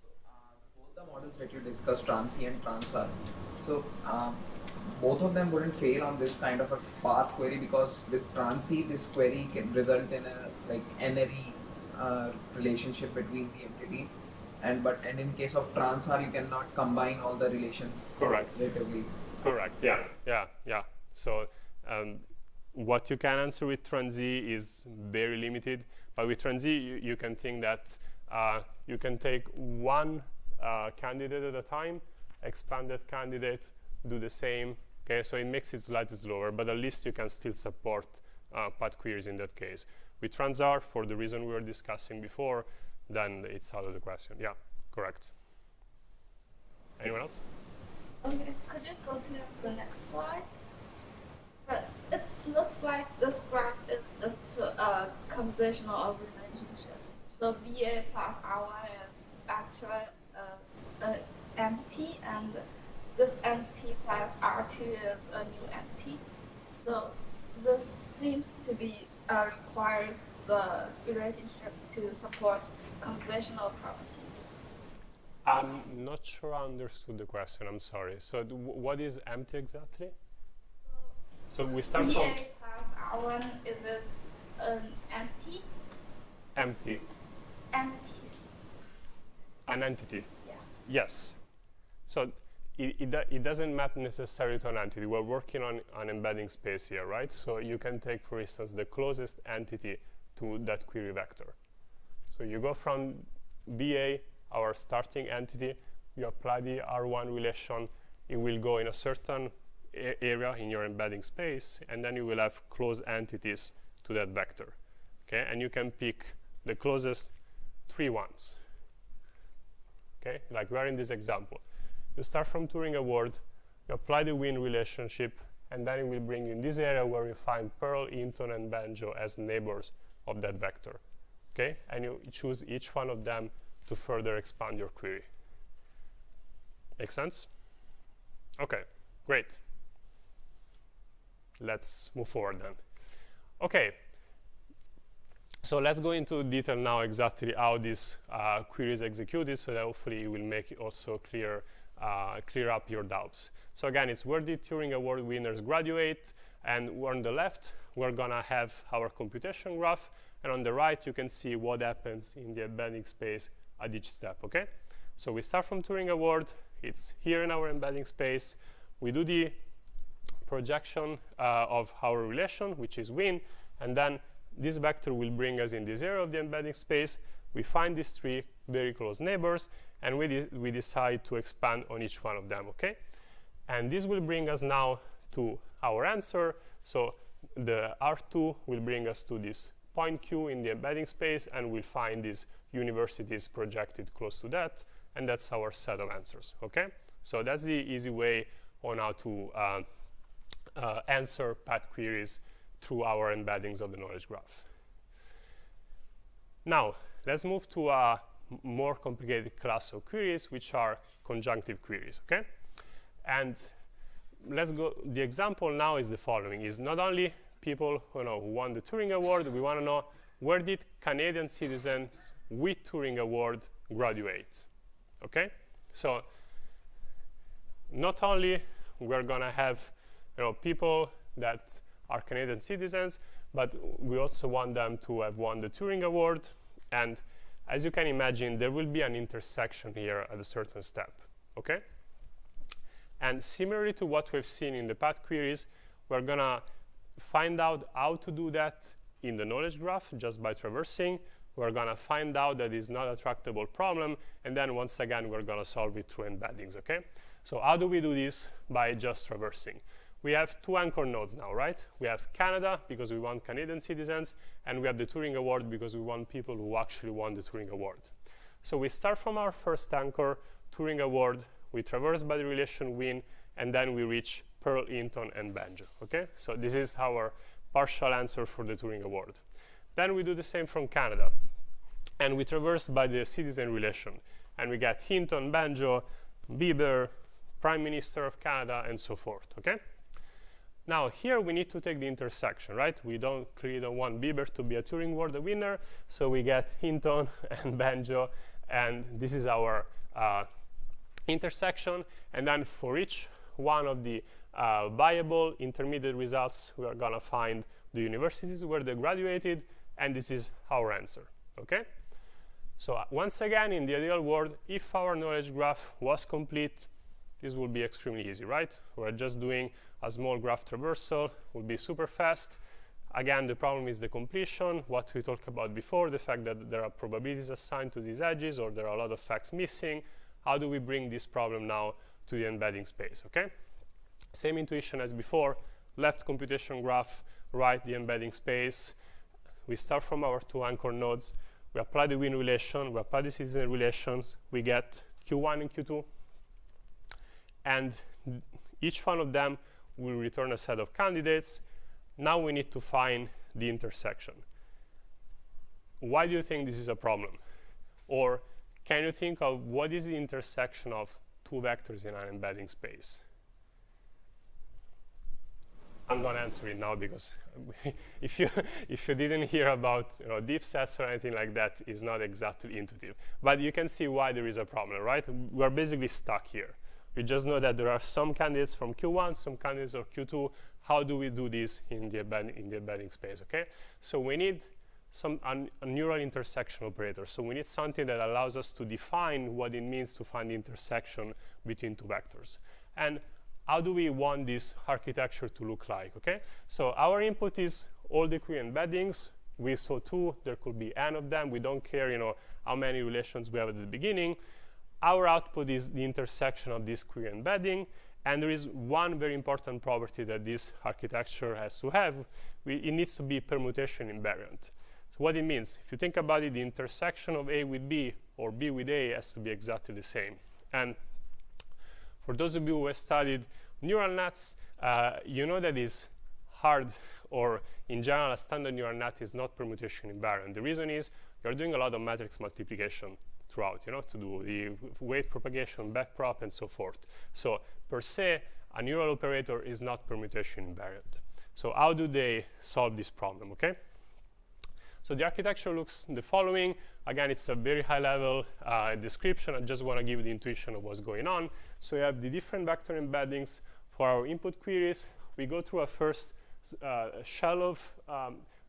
So both the models that you discussed, TransC and TransR, so both of them wouldn't fail on this kind of a path query, because with TransC this query can result in a n-ary relationship between the entities, and in case of TransR you cannot combine all the relations. Correct. Relatively. Correct. Yeah. So what you can answer with TransZ is very limited, but with TransZ you can think that you can take one candidate at a time, expand that candidate, do the same. Okay, so it makes it slightly slower, but at least you can still support path queries in that case. With TransR, for the reason we were discussing before, then it's out of the question. Yeah, correct. Anyone else? Okay, could you go to the next slide? But it looks like this graph is just a compositional of relationship. So VA plus RY is actually an entity, and this entity plus R2 is a new entity. So this seems to be requires the relationship to support compositional properties. I'm not sure I understood the question. I'm sorry. So what is empty exactly? So we start from VA plus R1, is it empty? empty, Empty. an entity. Yeah. Yes. So it doesn't map necessarily to an entity. We're working on an embedding space here, right? So you can take, for instance, the closest entity to that query vector. So you go from VA, our starting entity, you apply the R1 relation, it will go in a certain area in your embedding space, and then you will have close entities to that vector. Okay, and you can pick the closest 3 ones. Okay, like we're in this example. You start from Turing Award, you apply the win relationship, and then it will bring you in this area where you find Pearl, Hinton, and Banjo as neighbors of that vector. Okay, and you choose each one of them to further expand your query. Make sense? Okay, great. Let's move forward then. Okay, so let's go into detail now exactly how this query is executed, so that hopefully it will make it also clear up your doubts. So again, it's where the Turing Award winners graduate, and on the left, we're gonna have our computation graph, and on the right, you can see what happens in the embedding space at each step, okay? So we start from Turing Award, it's here in our embedding space, we do the projection of our relation, which is win, and then this vector will bring us in this area of the embedding space. We find these 3 very close neighbors, and we decide to expand on each one of them, okay? And this will bring us now to our answer. So the R2 will bring us to this point Q in the embedding space, and we'll find these universities projected close to that, and that's our set of answers, okay? So that's the easy way on how to answer path queries through our embeddings of the knowledge graph. Now, let's move to a more complicated class of queries, which are conjunctive queries, okay? And let's go, the example now is the following, is not only people who won the Turing Award, we want to know where did Canadian citizens with Turing Award graduate, okay? So not only we're gonna have people that are Canadian citizens, but we also want them to have won the Turing Award, and as you can imagine, there will be an intersection here at a certain step, okay? And similarly to what we've seen in the path queries, we're gonna find out how to do that in the knowledge graph just by traversing. We're gonna find out that it's not a tractable problem, and then once again, we're gonna solve it through embeddings, okay? So how do we do this? By just traversing. We have 2 anchor nodes now, right? We have Canada, because we want Canadian citizens, and we have the Turing Award, because we want people who actually won the Turing Award. So we start from our first anchor, Turing Award, we traverse by the relation win, and then we reach Pearl, Hinton, and Banjo, okay? So this is our partial answer for the Turing Award. Then we do the same from Canada, and we traverse by the citizen relation, and we get Hinton, Banjo, Bieber, Prime Minister of Canada, and so forth, okay? Now here we need to take the intersection, right? We clearly don't want Bieber to be a Turing Award winner, so we get Hinton and Banjo, and this is our intersection. And then for each one of the viable intermediate results, we are gonna find the universities where they graduated, and this is our answer, okay? So once again, in the ideal world, if our knowledge graph was complete, this will be extremely easy, right? We're just doing a small graph traversal, will be super fast. Again, the problem is the completion, what we talked about before, the fact that there are probabilities assigned to these edges, or there are a lot of facts missing. How do we bring this problem now to the embedding space, okay? Same intuition as before, left computation graph, right the embedding space. We start from our 2 anchor nodes, we apply the win relation, we apply the citizen relations, we get Q1 and Q2, and each one of them will return a set of candidates. Now we need to find the intersection. Why do you think this is a problem? Or can you think of what is the intersection of 2 vectors in an embedding space? I'm going to answer it now because if you didn't hear about deep sets or anything like that, it's not exactly intuitive. But you can see why there is a problem, right? We're basically stuck here. We just know that there are some candidates from Q1, some candidates of Q2. How do we do this in the embedding space, okay? So we need a neural intersection operator. So we need something that allows us to define what it means to find the intersection between two vectors. And how do we want this architecture to look like, okay? So our input is all the query embeddings. We saw 2, there could be n of them. We don't care, how many relations we have at the beginning. Our output is the intersection of this query embedding. And there is one very important property that this architecture has to have. It needs to be permutation invariant. So what it means, if you think about it, the intersection of A with B or B with A has to be exactly the same. And for those of you who have studied neural nets, you know that it's hard, or in general, a standard neural net is not permutation invariant. The reason is you're doing a lot of matrix multiplication throughout, to do the weight propagation, backprop, and so forth. So per se, a neural operator is not permutation invariant. So how do they solve this problem, okay? So the architecture looks the following. Again, it's a very high-level description. I just want to give you the intuition of what's going on. So we have the different vector embeddings for our input queries. We go through a first shell of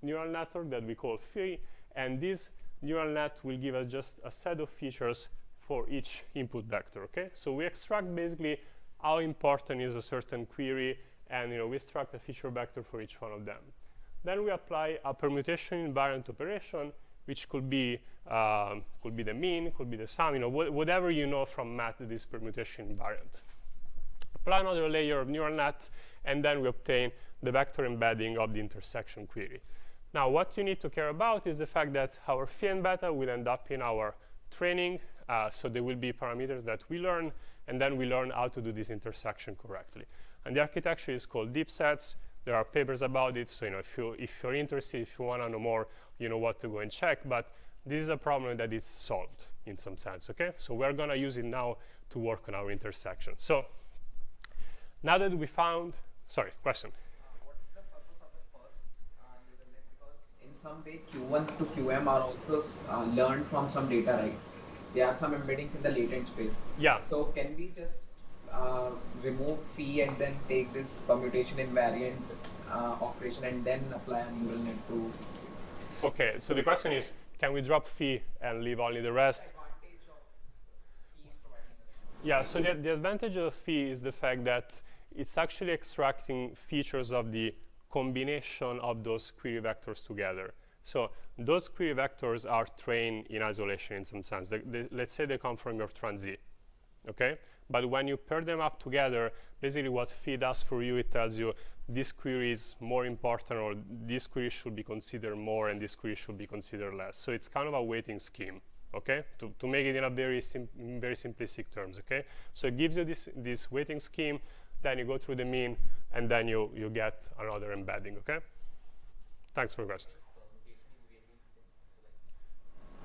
neural network that we call phi, and this neural net will give us just a set of features for each input vector, okay? So we extract basically how important is a certain query, and we extract a feature vector for each one of them. Then we apply a permutation invariant operation, which could be the mean, could be the sum, whatever you know from math that is permutation invariant. Apply another layer of neural net, and then we obtain the vector embedding of the intersection query. Now, what you need to care about is the fact that our phi and beta will end up in our training, so there will be parameters that we learn, and then we learn how to do this intersection correctly. And the architecture is called deep sets. There are papers about it, so if you're interested, if you want to know more, you know what to go and check. But this is a problem that is solved in some sense, okay? So we're going to use it now to work on our intersection. So now that we found, sorry, question? What is the purpose of the first neural net? Because in some way, Q1 to QM are also learned from some data, right? There are some embeddings in the latent space. Yeah. So can we just remove phi and then take this permutation invariant operation and then apply a neural net to? Okay, so the question is, can we drop phi and leave only the rest? Yeah, so the advantage of phi is the fact that it's actually extracting features of the combination of those query vectors together. So those query vectors are trained in isolation in some sense. Let's say they come from your trans Z, okay? But when you pair them up together, basically what phi does for you, it tells you this query is more important, or this query should be considered more, and this query should be considered less. So it's kind of a weighting scheme, okay? To make it in a very simplistic terms, okay? So it gives you this weighting scheme, then you go through the mean, and then you get another embedding, okay? Thanks for the question.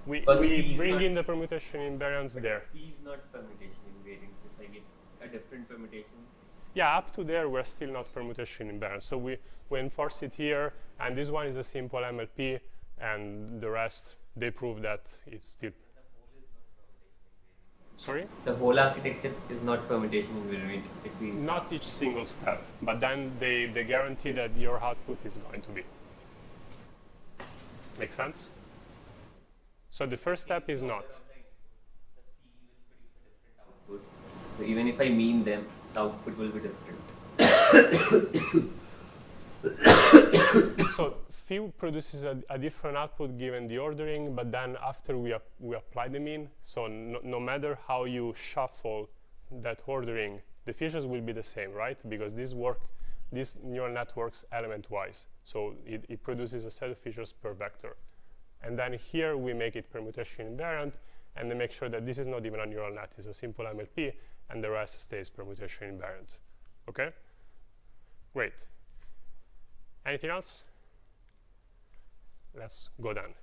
We bring in the permutation invariance there. P is not permutation invariant, it's like a different permutation. Yeah, up to there, we're still not permutation invariant. So we enforce it here, and this one is a simple MLP, and the rest, they prove that it's still. Sorry? The whole architecture is not permutation invariant. Not each single step, but then they guarantee that your output is going to be. Make sense? So the first step is not. So even if I mean them, the output will be different. So phi produces a different output given the ordering, but then after we apply the mean, so no matter how you shuffle that ordering, the features will be the same, right? Because this neural net works element-wise. So it produces a set of features per vector. And then here we make it permutation invariant, and then make sure that this is not even a neural net, it's a simple MLP, and the rest stays permutation invariant. Okay? Great. Anything else? Let's go down.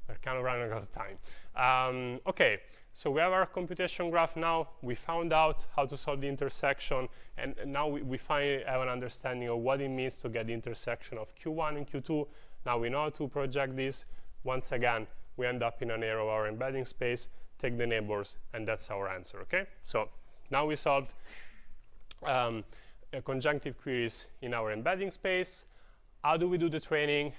We're kind of running out of time. Okay, so we have our computation graph now. We found out how to solve the intersection, and now we finally have an understanding of what it means to get the intersection of Q1 and Q2. Now we know how to project this. Once again, we end up in an area of our embedding space, take the neighbors, and that's our answer, okay? So now we solved conjunctive queries in our embedding space. How do we do the training?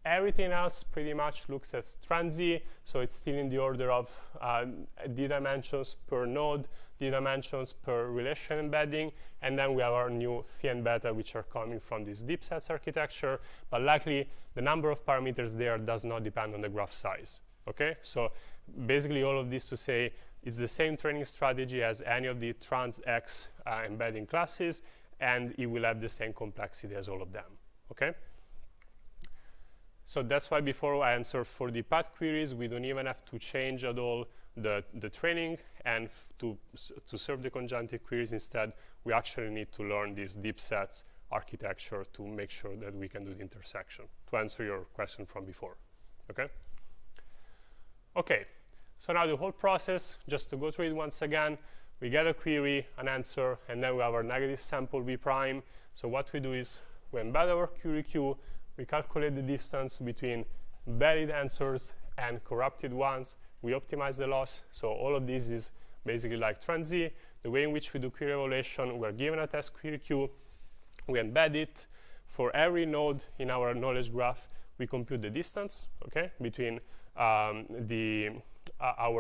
Everything else pretty much looks as transy, so it's still in the order of d dimensions per node, d dimensions per relation embedding, and then we have our new phi and beta, which are coming from this deep sets architecture, but likely the number of parameters there does not depend on the graph size, okay? So basically all of this to say it's the same training strategy as any of the trans X embedding classes, and it will have the same complexity as all of them, okay? So that's why before I answer for the path queries, we don't even have to change at all the training, and to serve the conjunctive queries instead, we actually need to learn this deep sets architecture to make sure that we can do the intersection, to answer your question from before, okay? Okay, so now the whole process, just to go through it once again, we get a query, an answer, and then we have our negative sample v prime. So what we do is we embed our query queue, we calculate the distance between valid answers and corrupted ones. We optimize the loss. So all of this is basically like transy. The way in which we do query evaluation, we're given a test query queue. We embed it. For every node in our knowledge graph, we compute the distance, okay, between our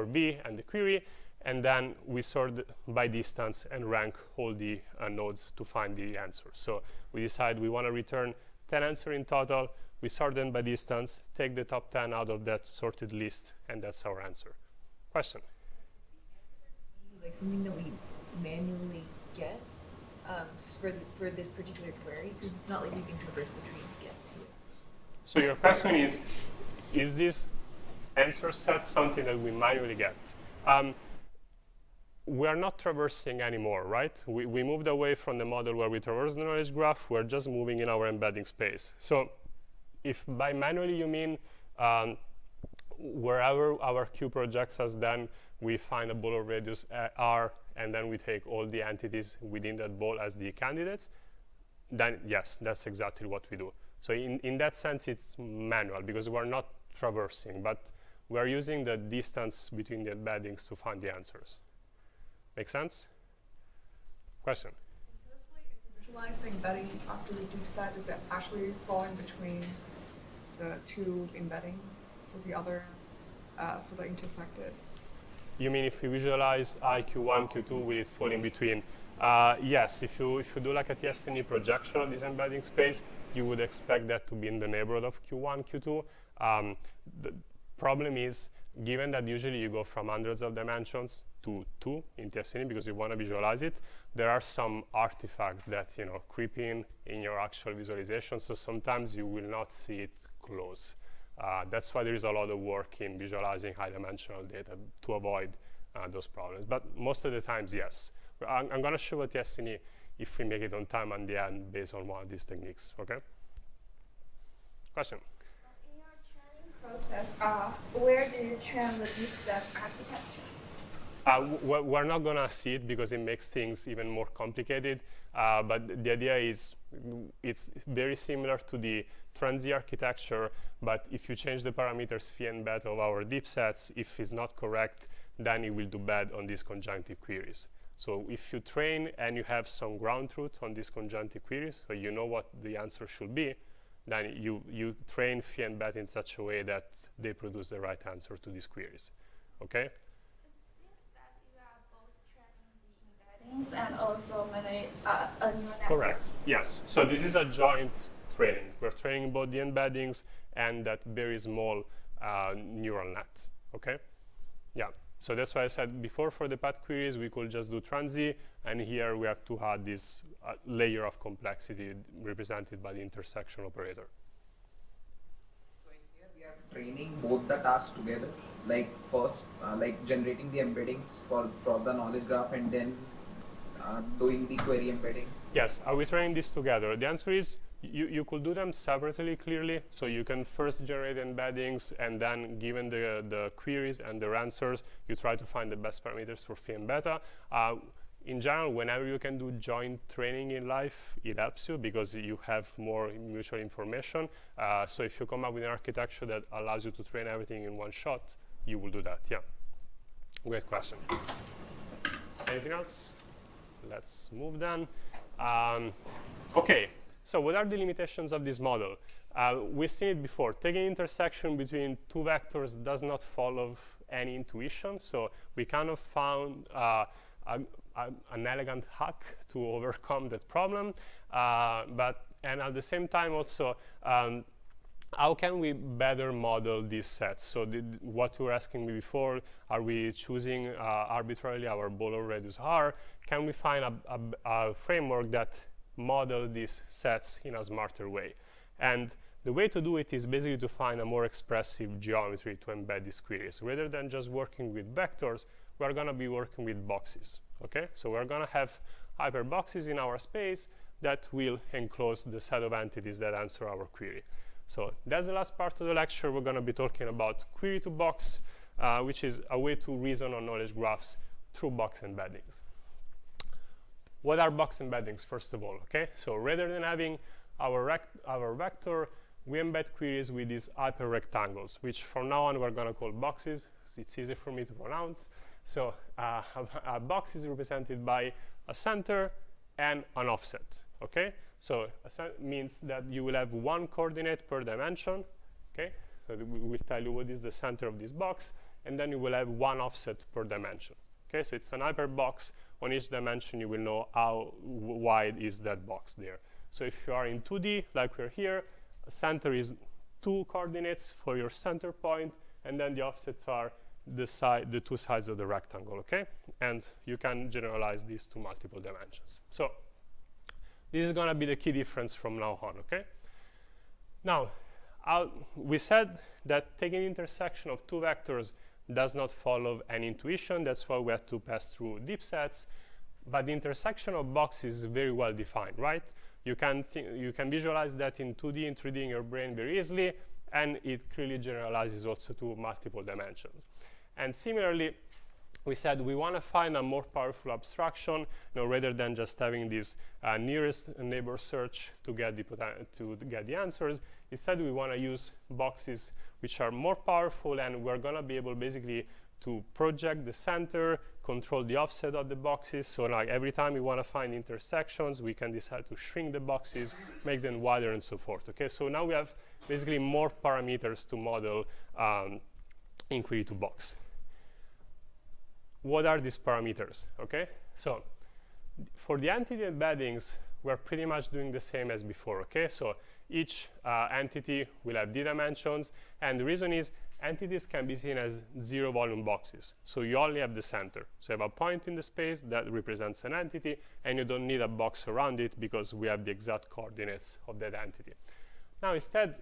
V and the query. And then we sort by distance and rank all the nodes to find the answer. So we decide we want to return 10 answers in total. We sort them by distance, take the top 10 out of that sorted list, and that's our answer. Question? Like something that we manually get for this particular query, because it's not like we can traverse the tree to get to it. So your question is this answer set something that we manually get? We are not traversing anymore, right? We moved away from the model where we traverse the knowledge graph. We're just moving in our embedding space. So if by manually you mean wherever our queue projects us, then we find a ball of radius R, and then we take all the entities within that ball as the candidates, then yes, that's exactly what we do. So in that sense, it's manual, because we're not traversing, but we're using the distance between the embeddings to find the answers. Make sense? Question? Visualize the embedding after the deep set, does it actually fall in between the two embedding for the other, for the intersected? You mean if we visualize IQ1, Q2, will it fall in between? Yes, if you do like a TSNE projection of this embedding space, you would expect that to be in the neighborhood of Q1, Q2. The problem is, given that usually you go from hundreds of dimensions to 2 in TSNE because you want to visualize it, there are some artifacts that creep in your actual visualization, so sometimes you will not see it close. That's why there is a lot of work in visualizing high-dimensional data to avoid those problems. But most of the times, yes. I'm going to show a TSNE if we make it on time and the end based on one of these techniques, okay? Question? In your training process, where do you train the deep set architecture? We're not going to see it because it makes things even more complicated. But the idea is it's very similar to the transy architecture, but if you change the parameters phi and beta of our deep sets, if it's not correct, then it will do bad on these conjunctive queries. So if you train and you have some ground truth on these conjunctive queries, so you know what the answer should be, then you train phi and beta in such a way that they produce the right answer to these queries. Okay? It seems that you are both training the embeddings and also many a neural network. Correct. Yes. So this is a joint training. We're training both the embeddings and that very small neural net. Okay? Yeah. So that's why I said before for the path queries, we could just do transy, and here we have to add this layer of complexity represented by the intersection operator. So in here we are training both the tasks together, like first like generating the embeddings for the knowledge graph and then doing the query embedding. Yes, are we training this together? The answer is you could do them separately, clearly. So you can first generate embeddings, and then given the queries and their answers, you try to find the best parameters for phi and beta. In general, whenever you can do joint training in life, it helps you because you have more mutual information. So if you come up with an architecture that allows you to train everything in one shot, you will do that, yeah. Great question. Anything else? Let's move then. Okay, so what are the limitations of this model? We've seen it before. Taking intersection between two vectors does not follow any intuition. So we kind of found an elegant hack to overcome that problem. And at the same time also, how can we better model these sets? So what you were asking me before, are we choosing arbitrarily our Borel radius R? Can we find a framework that model these sets in a smarter way? And the way to do it is basically to find a more expressive geometry to embed these queries. Rather than just working with vectors, we're going to be working with boxes. Okay? So we're going to have hyperboxes in our space that will enclose the set of entities that answer our query. So that's the last part of the lecture. We're going to be talking about query to box, which is a way to reason on knowledge graphs through box embeddings. What are box embeddings, first of all? Okay, so rather than having our vector, we embed queries with these hyperrectangles, which from now on we're going to call boxes. So it's easy for me to pronounce. So a box is represented by a center and an offset. Okay, so means that you will have one coordinate per dimension. Okay, so we will tell you what is the center of this box, and then you will have one offset per dimension. Okay, so it's an hyperbox. On each dimension, you will know how wide is that box there. So if you are in 2D, like we're here, a center is 2 coordinates for your center point, and then the offsets are the 2 sides of the rectangle. Okay, and you can generalize these to multiple dimensions. So this is going to be the key difference from now on. Okay. Now, we said that taking intersection of 2 vectors does not follow any intuition. That's why we had to pass through deep sets. But the intersection of boxes is very well defined, right? You can visualize that in 2D and 3D in your brain very easily, and it clearly generalizes also to multiple dimensions. And similarly, we said we want to find a more powerful abstraction, rather than just having this nearest neighbor search to get the answers. Instead, we want to use boxes which are more powerful, and we're going to be able basically to project the center, control the offset of the boxes. So like every time we want to find intersections, we can decide to shrink the boxes, make them wider, and so forth. Okay, so now we have basically more parameters to model in query to box. What are these parameters? Okay, so for the entity embeddings, we're pretty much doing the same as before. Okay, so each entity will have d dimensions, and the reason is entities can be seen as 0 volume boxes. So you only have the center. So you have a point in the space that represents an entity, and you don't need a box around it because we have the exact coordinates of that entity. Now instead,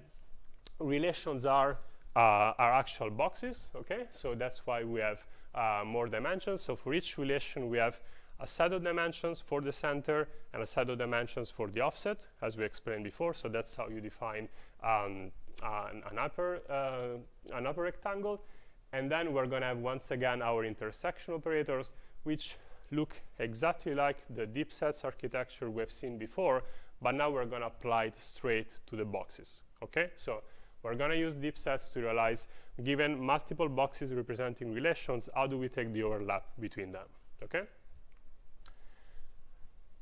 relations are actual boxes. Okay, so that's why we have more dimensions. So for each relation, we have a set of dimensions for the center and a set of dimensions for the offset, as we explained before. So that's how you define an upper rectangle. And then we're going to have, once again, our intersection operators, which look exactly like the deep sets architecture we've seen before, but now we're going to apply it straight to the boxes. Okay, so we're going to use deep sets to realize, given multiple boxes representing relations, how do we take the overlap between them? Okay.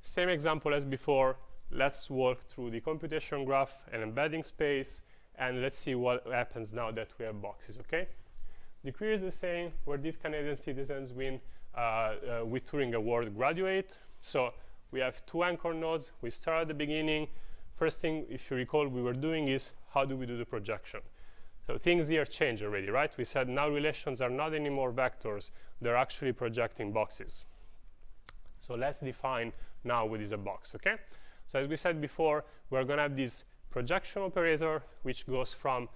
Same example as before. Let's walk through the computation graph and embedding space, and let's see what happens now that we have boxes. Okay. The query is the same. Where did Canadian citizens win with Turing Award graduate? So we have 2 anchor nodes. We start at the beginning. First thing, if you recall, we were doing is how do we do the projection? So things here change already, right? We said now relations are not anymore vectors. They're actually projecting boxes. So let's define now what is a box, okay? So as we said before, we're going to have this projection operator, which goes from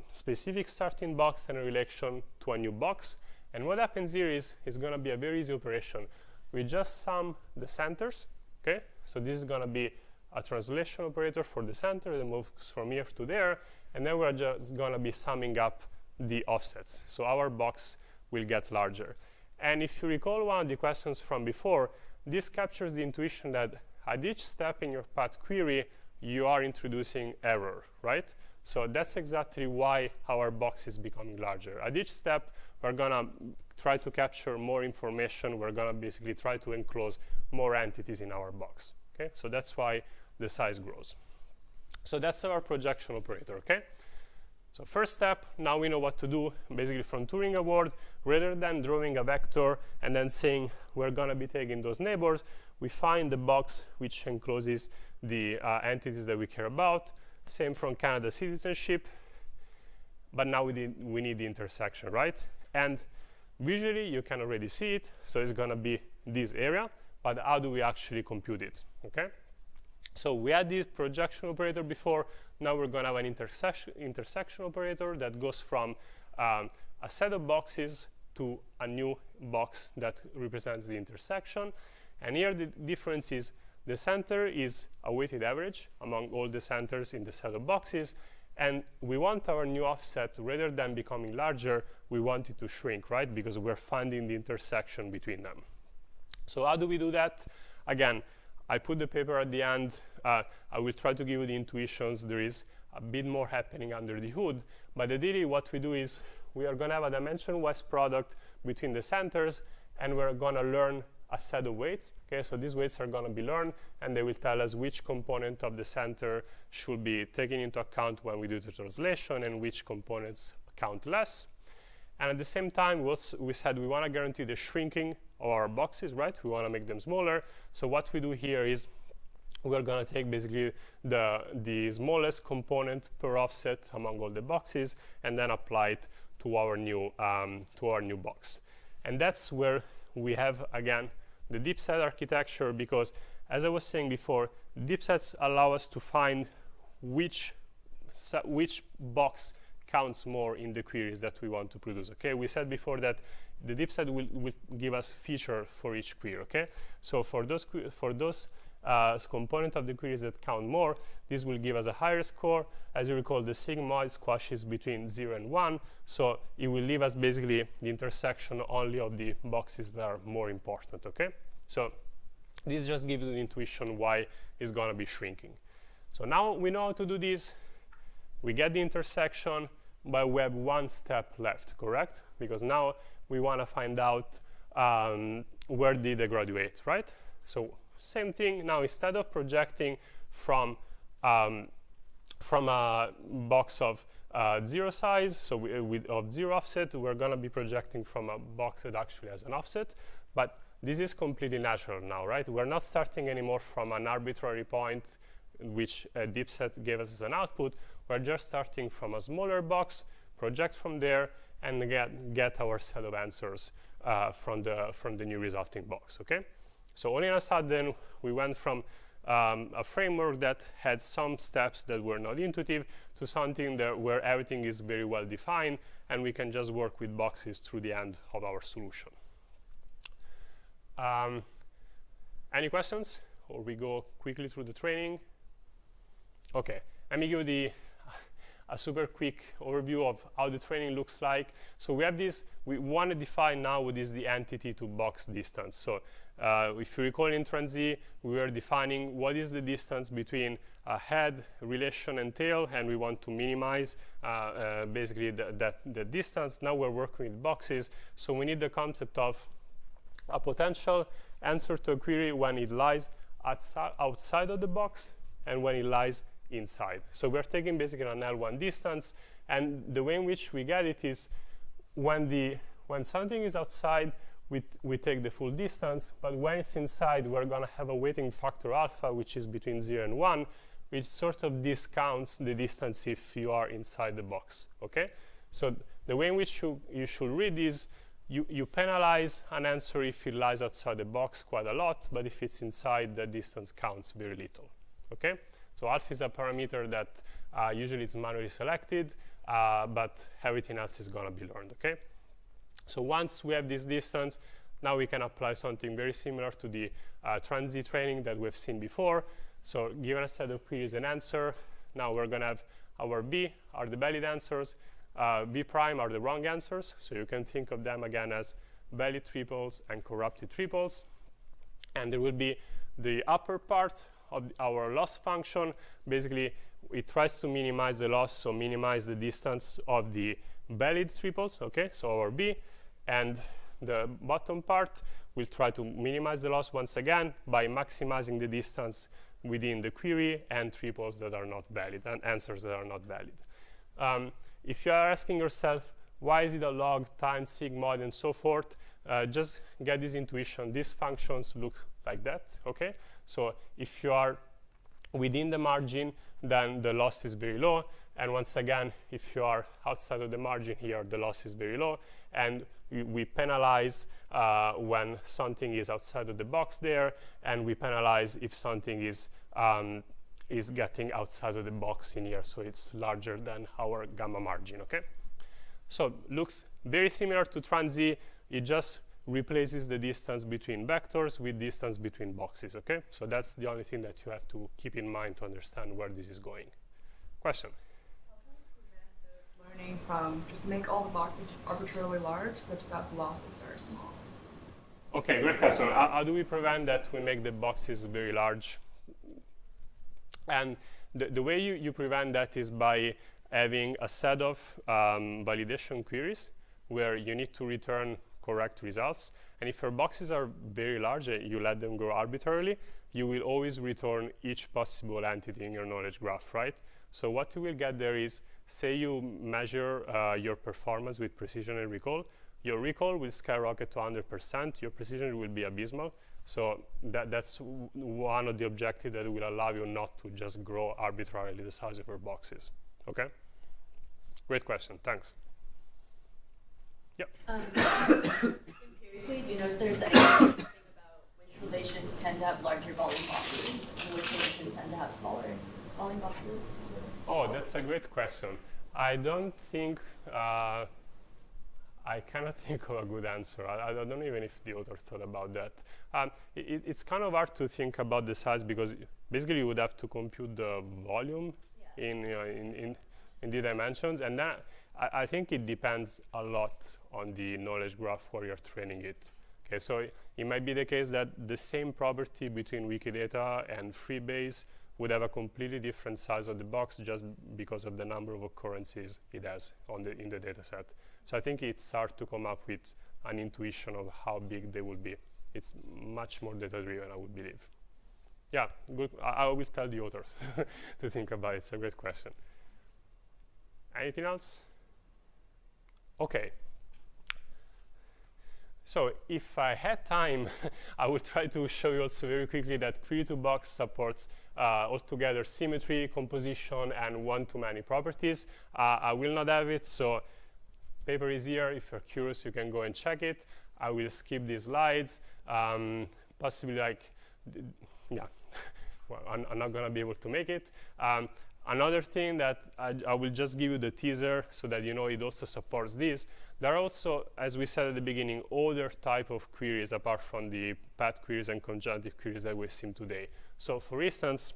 specific starting box and a relation to a new box. And what happens here is it's going to be a very easy operation. We just sum the centers, okay? So this is going to be a translation operator for the center that moves from here to there, and then we're just gonna be summing up the offsets. So our box will get larger. And if you recall one of the questions from before, this captures the intuition that at each step in your path query, you are introducing error, right? So that's exactly why our box is becoming larger. At each step, we're gonna try to capture more information. We're gonna basically try to enclose more entities in our box, okay? So that's why the size grows. So that's our projection operator, okay? So first step, now we know what to do. Basically from Turing Award, rather than drawing a vector and then saying we're gonna be taking those neighbors, we find the box which encloses the entities that we care about. Same from Canada citizenship, but now we need the intersection, right? And visually you can already see it, so it's gonna be this area, but how do we actually compute it, okay? So we had this projection operator before, now we're gonna have an intersection operator that goes from a set of boxes to a new box that represents the intersection. And here the difference is the center is a weighted average among all the centers in the set of boxes, and we want our new offset, rather than becoming larger, we want it to shrink, right? Because we're finding the intersection between them. So how do we do that? Again, I put the paper at the end. I will try to give you the intuitions. There is a bit more happening under the hood, but ideally what we do is we are gonna have a dimension-wise product between the centers, and we're gonna learn a set of weights, okay? So these weights are gonna be learned, and they will tell us which component of the center should be taken into account when we do the translation and which components count less. And at the same time, we said we wanna guarantee the shrinking of our boxes, right? We wanna make them smaller. So what we do here is we're gonna take basically the smallest component per offset among all the boxes and then apply it to our new box. And that's where we have, again, the deep set architecture, because as I was saying before, deep sets allow us to find which box counts more in the queries that we want to produce, okay? We said before that the deep set will give us feature for each query, okay? So for those component of the queries that count more, this will give us a higher score. As you recall, the sigma squashes between 0 and 1, so it will leave us basically the intersection only of the boxes that are more important, okay? So this just gives you the intuition why it's gonna be shrinking. So now we know how to do this. We get the intersection, but we have one step left, correct? Because now we wanna find out where did they graduate, right? So same thing, now instead of projecting from a box of 0 size, so of 0 offset, we're gonna be projecting from a box that actually has an offset, but this is completely natural now, right? We're not starting anymore from an arbitrary point which a deep set gave us as an output. We're just starting from a smaller box, project from there, and get our set of answers from the new resulting box, okay? So all in a sudden, we went from a framework that had some steps that were not intuitive to something where everything is very well defined, and we can just work with boxes through the end of our solution. Any questions? Or we go quickly through the training? Okay, let me give you a super quick overview of how the training looks like. So we have this, we want to define now what is the entity to box distance. So if you recall in TransZ, we were defining what is the distance between head, relation, and tail, and we want to minimize basically the distance. Now we're working with boxes, so we need the concept of a potential answer to a query when it lies outside of the box and when it lies inside. So we're taking basically an L1 distance, and the way in which we get it is when something is outside, we take the full distance, but when it's inside, we're gonna have a weighting factor alpha, which is between 0 and 1, which sort of discounts the distance if you are inside the box, okay? So the way in which you should read is you penalize an answer if it lies outside the box quite a lot, but if it's inside, the distance counts very little, okay? So alpha is a parameter that usually is manually selected, but everything else is gonna be learned, okay? So once we have this distance, now we can apply something very similar to the TransZ training that we've seen before. So given a set of queries and answer, now we're going to have our B are the valid answers, B prime are the wrong answers. So you can think of them again as valid triples and corrupted triples. And there will be the upper part of our loss function. Basically, it tries to minimize the loss, so minimize the distance of the valid triples, okay? So our B. And the bottom part will try to minimize the loss once again by maximizing the distance within the query and triples that are not valid and answers that are not valid. If you are asking yourself, why is it a log times sigmoid and so forth, just get this intuition. These functions look like that, okay? So if you are within the margin, then the loss is very low. And once again, if you are outside of the margin here, the loss is very low. And we penalize when something is outside of the box there, and we penalize if something is getting outside of the box in here, so it's larger than our gamma margin, okay? So looks very similar to TransZ. It just replaces the distance between vectors with distance between boxes, okay? So that's the only thing that you have to keep in mind to understand where this is going. Question? How can we prevent this learning from just make all the boxes arbitrarily large such that the losses are small? Okay, great question. How do we prevent that we make the boxes very large? And the way you prevent that is by having a set of validation queries where you need to return correct results. And if your boxes are very large and you let them grow arbitrarily, you will always return each possible entity in your knowledge graph, right? So what you will get there is, say you measure your performance with precision and recall. Your recall will skyrocket to 100%. Your precision will be abysmal. So that's one of the objectives that will allow you not to just grow arbitrarily the size of your boxes. Okay? Great question. Thanks. Yep. Empirically, do you know if there's anything about which relations tend to have larger volume boxes and which relations tend to have smaller volume boxes? Oh, that's a great question. I don't think, I cannot think of a good answer. I don't know even if the author thought about that. It's kind of hard to think about the size because basically you would have to compute the volume in the dimensions, and that I think it depends a lot on the knowledge graph where you're training it. Okay, so it might be the case that the same property between Wikidata and Freebase would have a completely different size of the box just because of the number of occurrences it has in the data set. So I think it's hard to come up with an intuition of how big they will be. It's much more data-driven, I would believe. Yeah, good. I will tell the authors to think about it. It's a great question. Anything else? Okay. So if I had time, I would try to show you also very quickly that query-to-box supports altogether symmetry, composition, and one-to-many properties. I will not have it, so paper is here. If you're curious, you can go and check it. I will skip these slides. Possibly yeah, well, I'm not going to be able to make it. Another thing that I will just give you the teaser so that you know it also supports this. There are also, as we said at the beginning, other type of queries apart from the path queries and conjunctive queries that we've seen today. So for instance,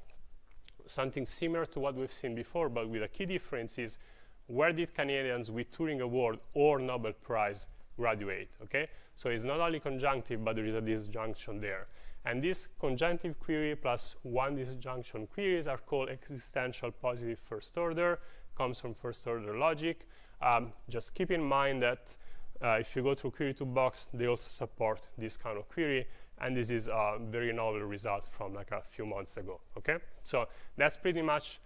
something similar to what we've seen before, but with a key difference is where did Canadians with Turing Award or Nobel Prize graduate, okay? So it's not only conjunctive, but there is a disjunction there. And this conjunctive query plus one disjunction queries are called existential positive first order, comes from first order logic. Just keep in mind that if you go through query-to-box, they also support this kind of query, and this is a very novel result from like a few months ago, okay? So that's pretty much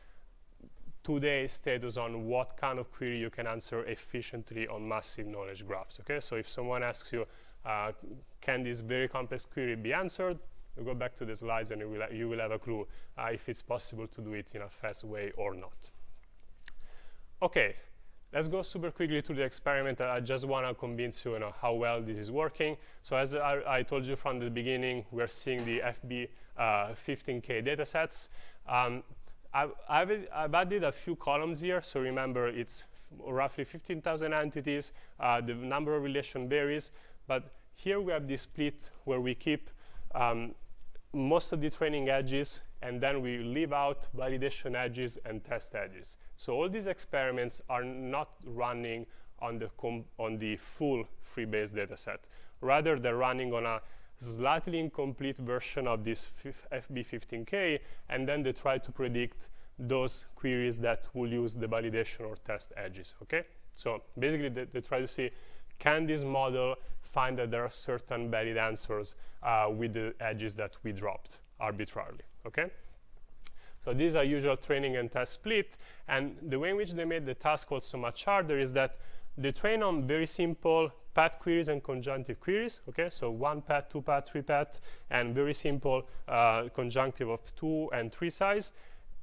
today's status on what kind of query you can answer efficiently on massive knowledge graphs, okay? So if someone asks you, can this very complex query be answered? You go back to the slides and you will have a clue if it's possible to do it in a fast way or not. Okay, let's go super quickly to the experiment. I just want to convince you, how well this is working. So as I told you from the beginning, we're seeing the FB 15K data sets. I've added a few columns here. So remember, it's roughly 15,000 entities. The number of relation varies. But here we have this split where we keep most of the training edges, and then we leave out validation edges and test edges. So all these experiments are not running on the full Freebase dataset. Rather, they're running on a slightly incomplete version of this FB15K, and then they try to predict those queries that will use the validation or test edges, okay? So basically, they try to see, can this model find that there are certain valid answers with the edges that we dropped arbitrarily, okay? So these are usual training and test split, and the way in which they made the task also much harder is that they train on very simple path queries and conjunctive queries, okay? So 1 path, 2 path, 3 path, and very simple conjunctive of 2 and 3 size.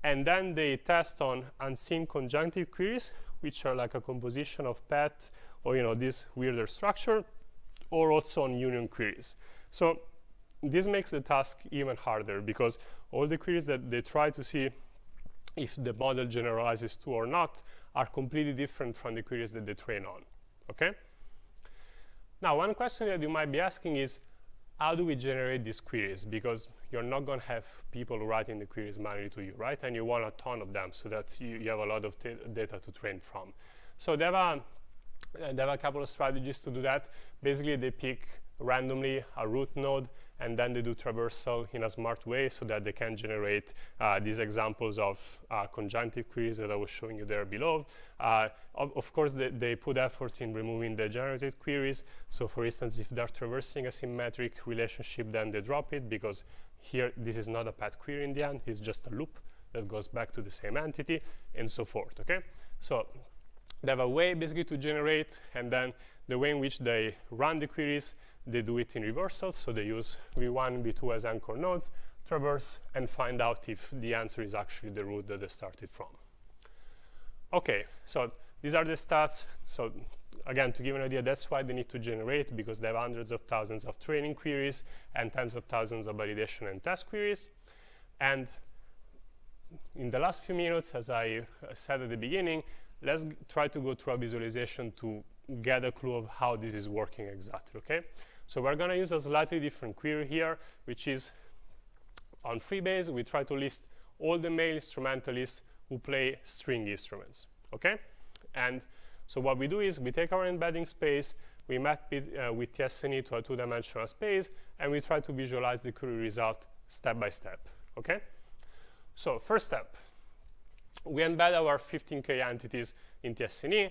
And then they test on unseen conjunctive queries, which are like a composition of path or, you know, this weirder structure, or also on union queries. So this makes the task even harder because all the queries that they try to see if the model generalizes to or not are completely different from the queries that they train on, okay? Now, one question that you might be asking is, how do we generate these queries? Because you're not going to have people writing the queries manually to you, right? And you want a ton of them so that you have a lot of data to train from. So they have a couple of strategies to do that. Basically, they pick randomly a root node, and then they do traversal in a smart way so that they can generate these examples of conjunctive queries that I was showing you there below. Of course, they put effort in removing the generated queries. So for instance, if they're traversing a symmetric relationship, then they drop it because here, this is not a path query in the end. It's just a loop that goes back to the same entity and so forth, okay? So they have a way basically to generate, and then the way in which they run the queries, they do it in reversal. So they use V1, V2 as anchor nodes, traverse, and find out if the answer is actually the root that they started from. Okay, so these are the stats. So again, to give an idea, that's why they need to generate, because they have hundreds of thousands of training queries and tens of thousands of validation and test queries. And in the last few minutes, as I said at the beginning, let's try to go through a visualization to get a clue of how this is working exactly, okay? So we're going to use a slightly different query here, which is on Freebase, we try to list all the male instrumentalists who play string instruments, okay? And so what we do is we take our embedding space, we map it with TSNE to a two-dimensional space, and we try to visualize the query result step by step, okay? So first step, we embed our 15K entities in TSNE.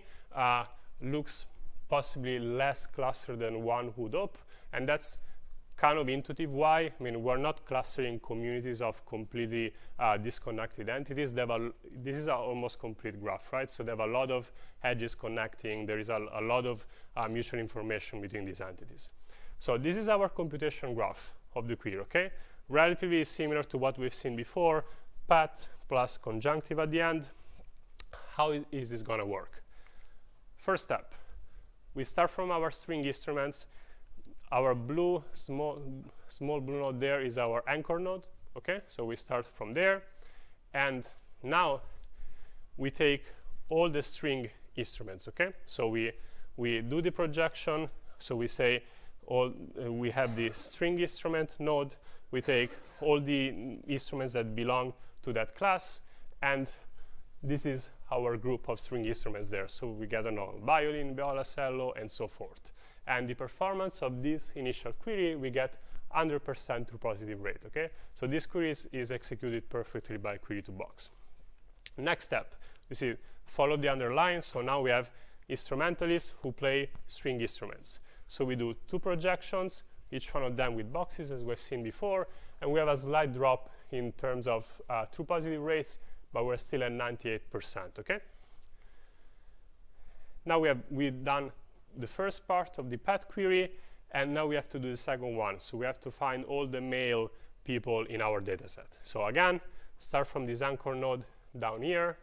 Looks possibly less clustered than one would hope, and that's kind of intuitive. Why? I mean, we're not clustering communities of completely disconnected entities. This is an almost complete graph, right? So they have a lot of edges connecting. There is a lot of mutual information between these entities. So this is our computation graph of the query, okay? Relatively similar to what we've seen before, path plus conjunctive at the end. How is this going to work? First step, we start from our string instruments. Our blue, small blue node there is our anchor node, okay? So we start from there. And now we take all the string instruments, okay? So we do the projection. So we say we have the string instrument node. We take all the instruments that belong to that class, and this is our group of string instruments there. So we get a normal violin, viola, cello, and so forth. And the performance of this initial query, we get 100% true positive rate, okay? So this query is executed perfectly by query to box. Next step, you see, follow the underline. So now we have instrumentalists who play string instruments. So we do 2 projections, each one of them with boxes, as we've seen before, and we have a slight drop in terms of true positive rates, but we're still at 98%, okay? Now we've done the first part of the path query, and now we have to do the second one. So we have to find all the male people in our data set. So again, start from this anchor node down here.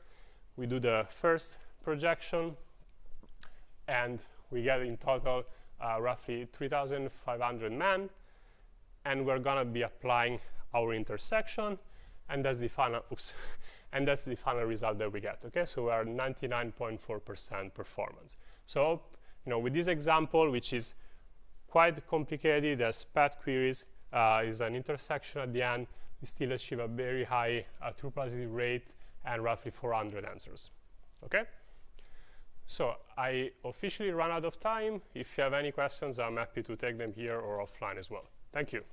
We do the first projection, and we get in total roughly 3,500 men, and we're gonna be applying our intersection, and that's the final, and that's the final result that we get, okay? So we are 99.4% performance. So, you know, with this example, which is quite complicated as path queries is an intersection at the end. We still achieve a very high true positive rate and roughly 400 answers. Okay? So I officially run out of time. If you have any questions, I'm happy to take them here or offline as well. Thank you.